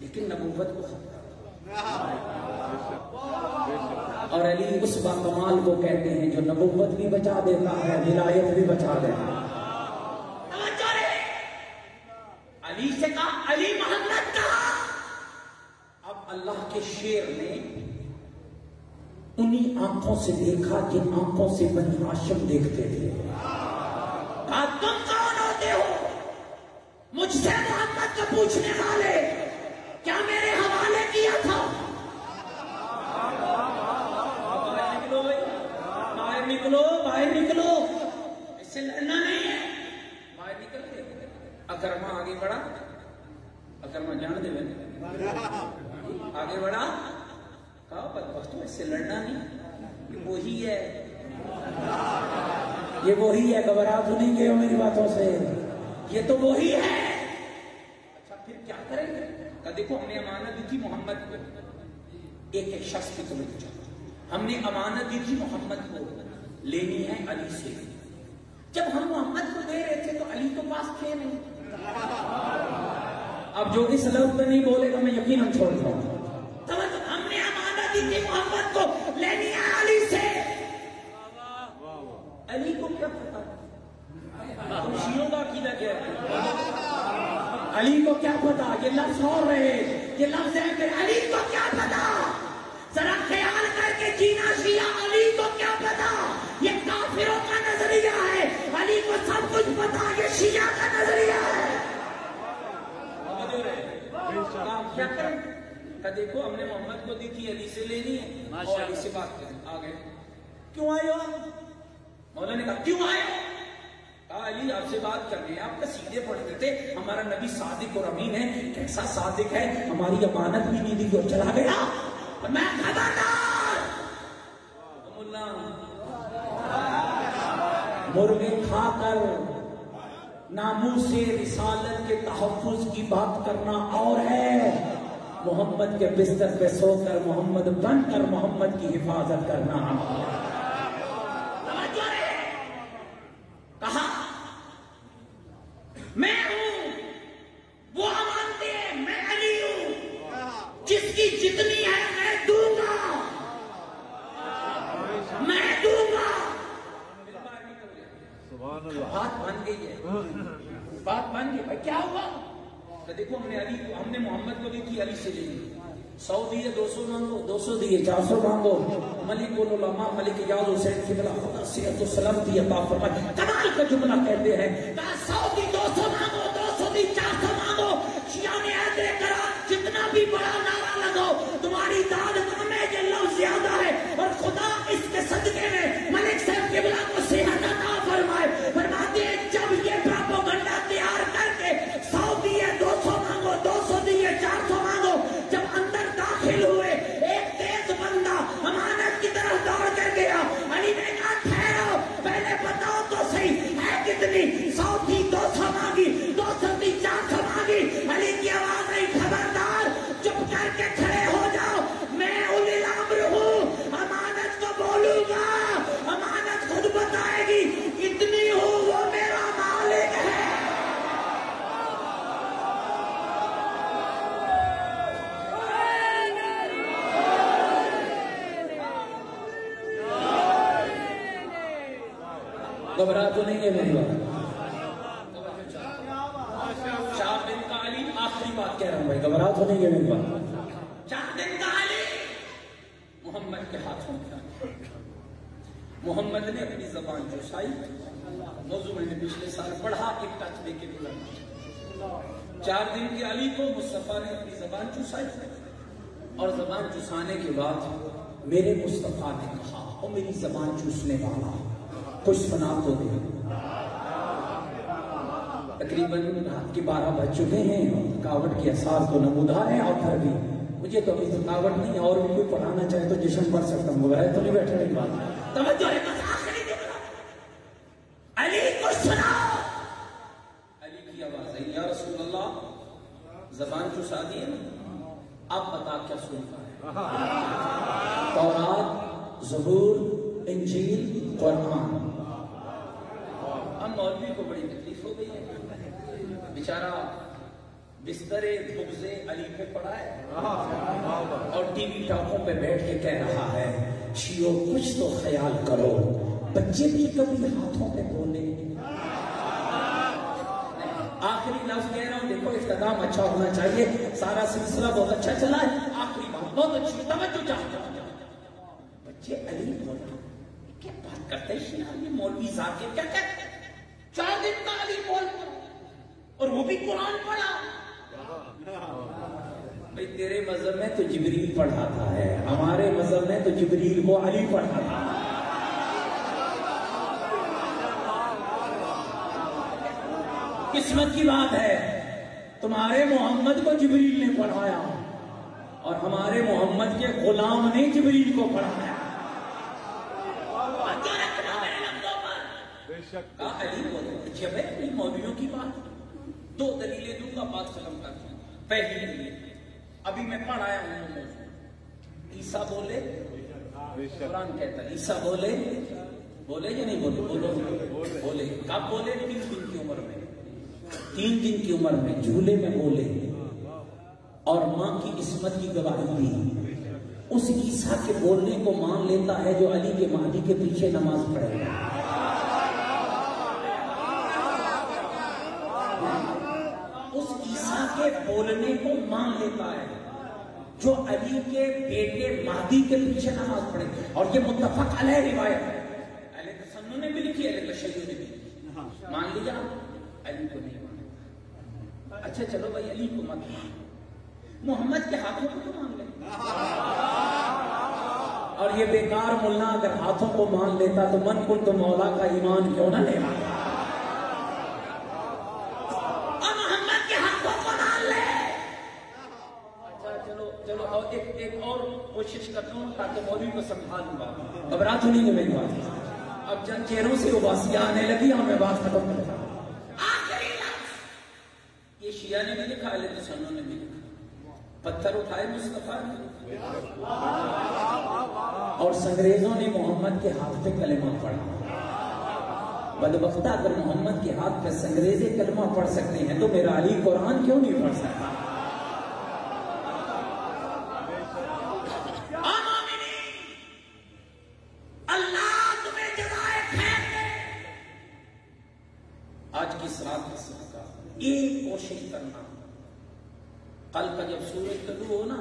لیکن نبوت کو ختم. اور علی اس باکمال کو کہتے ہیں جو نبوت بھی بچا دیتا ہے، ولایت بھی بچا دیتا ہے. علی سے کہا علی محمد کہا. اب اللہ کے شیر نے انہی آنکھوں سے دیکھا جن آنکھوں سے بنی ہاشم دیکھتے تھے. کہا تم کون ہوتے ہو مجھ سے محمد کو پوچھنے والے؟ کیا میرے حوالے کیا تھا؟ باہر نکلو. اس سے لڑنا نہیں ہے. باہر نکل کے اکرما آگے بڑھا. اکرما جان دے میں آگے بڑھا. کہا بدبختوں اس سے لڑنا نہیں. یہ وہی ہے، یہ وہی ہے. گھبرا تو نہیں گئے ہو میری باتوں سے؟ یہ تو وہی ہے. اچھا پھر کیا کریں گے؟ کہ دیکھو ہم نے امانت دی تھی محمد کو. ایک شخص کی تمہیں پوچھا. ہم نے امانت دی تھی محمد کو، لینی ہے علی سے. جب ہم محمد کو دے رہے تھے تو علی تو پاس تھے نہیں. اب جو اس لفظ پہ نہیں بولے گا میں یقیناً چھوڑتا ہوں. ہم نے امانت دی تھی محمد کو، لینی ہے علی سے. علی کو کیا پتا؟ تم شیعوں کا عقیدہ کیا ہے؟ علی کو کیا پتا؟ یہ لفظ اور رہے، یہ لفظ ہے کہ علی کو کیا پتا. ذرا خیال کر کے جینا شیعہ. علی کو کیا پتا؟ یہ کافروں کا نظریہ ہے. علی کو سب کچھ پتا، یہ شیعہ کا نظریہ ہے. کیا کریں؟ کہ دیکھو ہم نے محمد کو دی تھی، علی سے لینی ہے اور علی سے بات کریں. آگے کیوں آئے ہو؟ مولا نے کہا کیوں آئے؟ کہا علی آپ سے بات کرنے ہیں. آپ قصیدے پڑھتے تھے، ہمارا نبی صادق اور امین ہے. کیسا صادق ہے؟ ہماری امانت بھی نہیں دی اور چلا گیا. میں خبردار مرغے کھا کر ناموس رسالت کے تحفظ کی بات کرنا اور ہے، محمد کے بستر پہ سو کر محمد بن کر محمد کی حفاظت کرنا. کہا میں ہوں، وہ مانتے ہیں میں علی ہوں، جس کی جتنی ہے میں دوں گا، میں دوں گا۔ بات بن گئی ہے، بات بن گئی۔ بھائی کیا ہوا؟ کہ دیکھو ہم نے محمد کو دی تھی، علی سے لے لی، 100 دیے 200 مانگو، 200 دیے 400 مانگو۔ ملک العلماء ملک یاد حسین قبلہ خدا صحت و سلامتی عطا فرمائے کمال کا جملہ کہتے ہیں، کہا 100 دی 200 مانگو، 200 دی 400 مانگو، شیعہ نے ایسے کرا جتنا بھی بڑا نعرہ لگاؤ تمہاری داد میں یہ لفظ زیادہ ہے، اور خدا اس کے صدقے میں ملک صاحب قبلہ کو صحت عطا فرمائے۔ فرماتے ہیں جب یہ پروپیگنڈا تیار کر کے 100 دیے 200 مانگو، 200 دیے 400 مانگو، جب اندر داخل ہوئے ایک تیز بندہ امانت کی طرف دوڑ کر گیا۔ علی نے کہا ٹھہرو، پہلے بتاؤ تو صحیح ہے کتنی؟ 100 تھی 200 مانگی، 200 تھی 400 مانگی۔ علی کی آواز آئی خبردار چپ کر کے کھڑے ہو جاؤ، میں اولی الامر ہوں، امانت کو بولوں گا، امانت خود بتائے گی، اتنی ہوں وہ میرا مالک ہے۔ گھبرا تو نہیں ہے میری بات؟ چار دن کا علی، آخری بات کہہ رہا ہوں بھائی، گھبرا تو نہیں ہے میری بات؟ 4 دن کا علی محمد کے ہاتھوں میں، محمد نے اپنی زبان چوسائی، موضوع میں نے پچھلے سال پڑھا، ایک ٹچ دے کے بولا 4 دن کے علی کو مصطفیٰ نے اپنی زبان چوسائی، اور زبان چوسانے کے بعد میرے مصطفیٰ نے کہا او میری زبان چوسنے والا کچھ سنا تو دے۔ تقریباً رات کے 12 بج چکے ہیں، تھکاوٹ کے اثار تو نمودار ہیں، اور پھر بھی مجھے تو ابھی تھکاوٹ نہیں ہے، اور بھی کوئی پڑھانا چاہے تو جشن پڑھ سکتا ہوں، گھبرائے تو نہیں بیٹھے میری بات؟ توجہ ہے بس آخری جملہ، علی کو سناؤ۔ علی کی آواز ہے یا رسول اللہ زبان چسا دی ہے نا، اب بتا کیا سنتا ہے؟ تورات، زبور، انجیل، قرآن۔ اب مولوی کو بڑی تکلیف ہو گئی ہے، بیچارہ بستر بغض علی پہ پڑا ہے، اور ٹی وی ٹاپوں پہ بیٹھ کے کہہ رہا ہے شیعو کچھ تو خیال کرو، بچے بھی کبھی ہاتھوں پہ بولے۔ آخری لفظ کہہ رہا ہوں، دیکھو اختتام اچھا ہونا چاہیے، سارا سلسلہ بہت اچھا چلا ہے، آخری بات بہت اچھی، توجہ چاہتا ہوں۔ بچے علی بولا، کیا بات کرتے ہیں شیعہ، یہ مولوی ذاکر کیا کہتے ہیں؟ 4 دن کا علی بول اور وہ بھی قرآن پڑھا۔ بھئی تیرے مذہب میں تو جبریل پڑھاتا ہے، ہمارے مذہب میں تو جبریل کو علی پڑھاتا ہے۔ قسمت کی بات ہے، تمہارے محمد کو جبریل نے پڑھایا، اور ہمارے محمد کے غلام نے جبریل کو پڑھایا۔ علی بولے جب ہے مولویوں کی بات، 2 دلیلیں دوں گا، بات ختم کرتا ہوں۔ پہلی دلیل ابھی میں پڑھ آیا ہوں، عیسیٰ بولے، قرآن کہتا ہے عیسیٰ بولے، بولے یا نہیں بولے؟ بولے کب بولے؟ 3 دن کی عمر میں، 3 دن کی عمر میں جھولے میں بولے، اور ماں کی عصمت کی گواہی دی۔ اس عیسیٰ کے بولنے کو مان لیتا ہے جو علی کے مہدی کے پیچھے نماز پڑھے گا۔ اس عیسیٰ کے بولنے کو مان لیتا ہے جو علی کے بیٹے مہدی کے پیچھے نماز پڑھے، اور یہ متفق علیہ روایت ہے، اہل تسنن نے بھی لکھی، اہل تشیع نے بھی لکھی۔ مان لیا علی کو نہیں مانا؟ اچھا چلو بھائی علی کو مت مان، محمد کے ہاتھوں کو تو مان لیں۔ اور یہ بیکار ملنا اگر ہاتھوں کو مان لیتا تو من کن تو مولا کا ایمان کیوں نہ لے مانا؟ چلو اور ایک اور کوشش کرتا ہوں تاکہ مولوی کو سمجھا دوں گا، گھبرا تو نہیں ہے میری بات؟ اب جن چہروں سے اباسیاں آنے لگی اور میں بات ختم کرتا ہوں۔ آخری لفظ یہ شیعہ نے بھی لکھا، اہل سنت نے بھی لکھا، پتھر اٹھائے مصطفیٰ نے، اور سنگریزوں نے محمد کے ہاتھ پہ کلمہ پڑھا، بدبختہ اگر محمد کے ہاتھ پہ سنگریزے کلمہ پڑھ سکتے ہیں تو میرا علی قرآن کیوں نہیں پڑھ سکتا؟ اللہ تمہیں جزائے خیر دے۔ آج کی رات کا صدقہ ایک کوشش کرنا، کل کا جب سورج طلوع ہو نا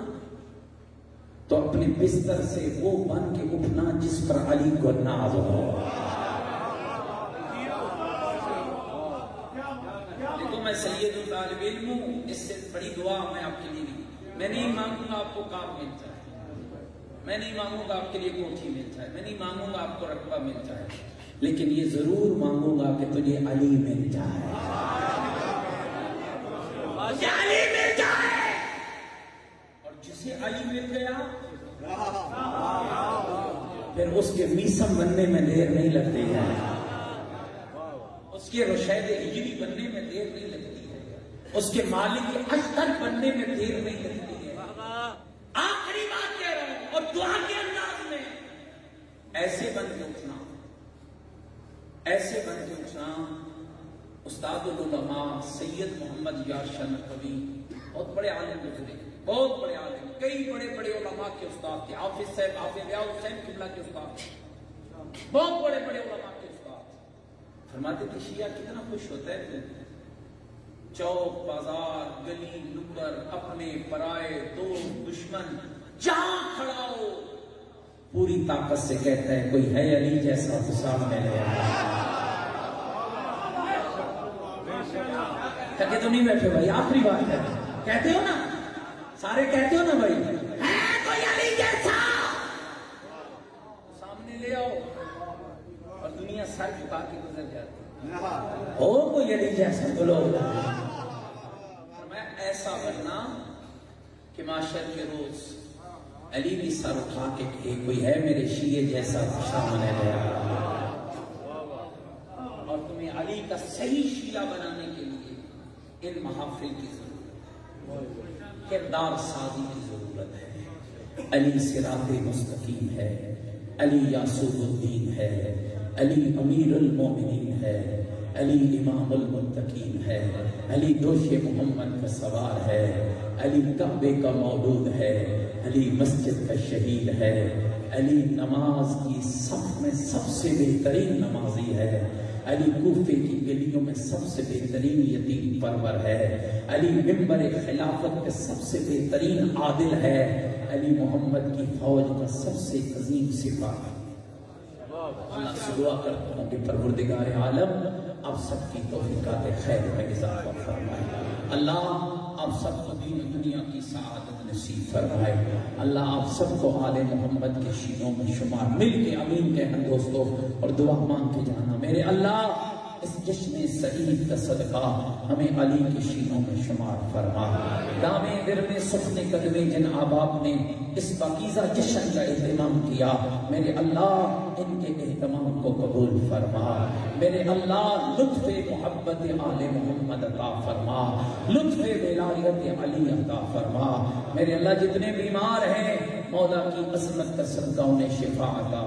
تو اپنے بستر سے وہ بن کے اٹھنا جس پر علی کو ناز ہو۔ دیکھو میں سید طالب علم ہوں، اس سے بڑی دعا میں آپ کے لیے نہیں، میں نہیں مانگوں گا آپ کو کام مل جائے، میں نہیں مانگوں گا آپ کے لیے کوٹھی مل جائے، میں نہیں مانگوں گا آپ کو رقبہ مل جائے، لیکن یہ ضرور مانگوں گا کہ تجھے علی مل جائے، علی مل جائے۔ اور جسے علی مل گیا پھر اس کے میسم بننے میں دیر نہیں لگتی ہے، اس کے رشید ہجری بننے میں دیر نہیں لگتی ہے، اس کے مالک اشتر بننے میں دیر نہیں لگتی ہے۔ آخری بات کہہ رہا ہوں اور دعا کے انداز میں ایسے بن کے اٹھنا، ایسے بن کے اٹھنا۔ استاد العلماء سید محمد یاشر نقوی بہت بڑے عالم گزرے، بہت بڑے عالم، کئی بڑے بڑے علماء کے استاد تھے، حافظ صاحب حافظ ضیاء الحسین قبلہ کے استاد تھے، بہت بڑے بڑے علماء کے استاد۔ فرماتے تھے شیعہ کتنا خوش ہوتا ہے، چوک بازار گلی نکر اپنے پرائے دوست دشمن جہاں کھڑا ہو پوری طاقت سے کہتا ہے کوئی ہے علی جیسا تو سامنے لے آیا۔ تھکے تو نہیں بیٹھے بھائی، آخری بات ہے، کہتے ہو نا، سارے کہتے ہو نا بھائی ہے کوئی علی جیسا، سامنے لے آؤ، اور دنیا سر جھکا کے گزر جاتی ہو کوئی علی جیسا بولو۔ میں ایسا بننا کہ معاشر کے روز علی بھی سر اٹھا کے کہے کوئی ہے میرے شیعہ جیسا سامنے لے آیا۔ اور تمہیں علی کا صحیح شیعہ بنانے کے لیے ان محافل کی ضرورت ہے، کردار سازی کی ضرورت ہے۔ علی صراط مستقیم ہے، علی یاسوب الدین ہے، علی امیر المومنین ہے، علی امام المتقین ہے، علی دوش محمد کا سوار ہے، علی کعبے کا مولود ہے، علی مسجد کا شہید ہے، علی نماز کی صف میں سب سے بہترین نمازی ہے، علی کوفے کی گلیوں میں سب سے بہترین یتیم پرور ہے، علی ممبر خلافت کے سب سے بہترین عادل ہے، علی محمد کی فوج کا سب سے عظیم سپاہی۔ اللہ سے دعا کرتا ہوں کہ پروردگار عالم آپ سب کی توفیقات خیر میں اضافہ فرمائے، اللہ آپ سب کو دین و دنیا کی سعادت نصیب فرمائے، اللہ آپ سب کو آل محمد کے شینوں میں شمار، مل کے امین کہنا دوستو اور دعا مانگ کے جانا، میرے اللہ اس جشن سعید کا صدقہ ہمیں علی کے شینوں میں شمار فرما، دامے درمے سخن قدمے جن آباب نے اس پاکیزہ جشن کا اہتمام کیا، میرے اللہ ان کے اہتمام کو قبول فرما، میرے اللہ لطف محبت آل محمد عطا فرما، لطف ولایت علی عطا فرما، میرے اللہ جتنے بیمار ہیں مولا کی عظمت کا صدقہ انہیں شفا عطا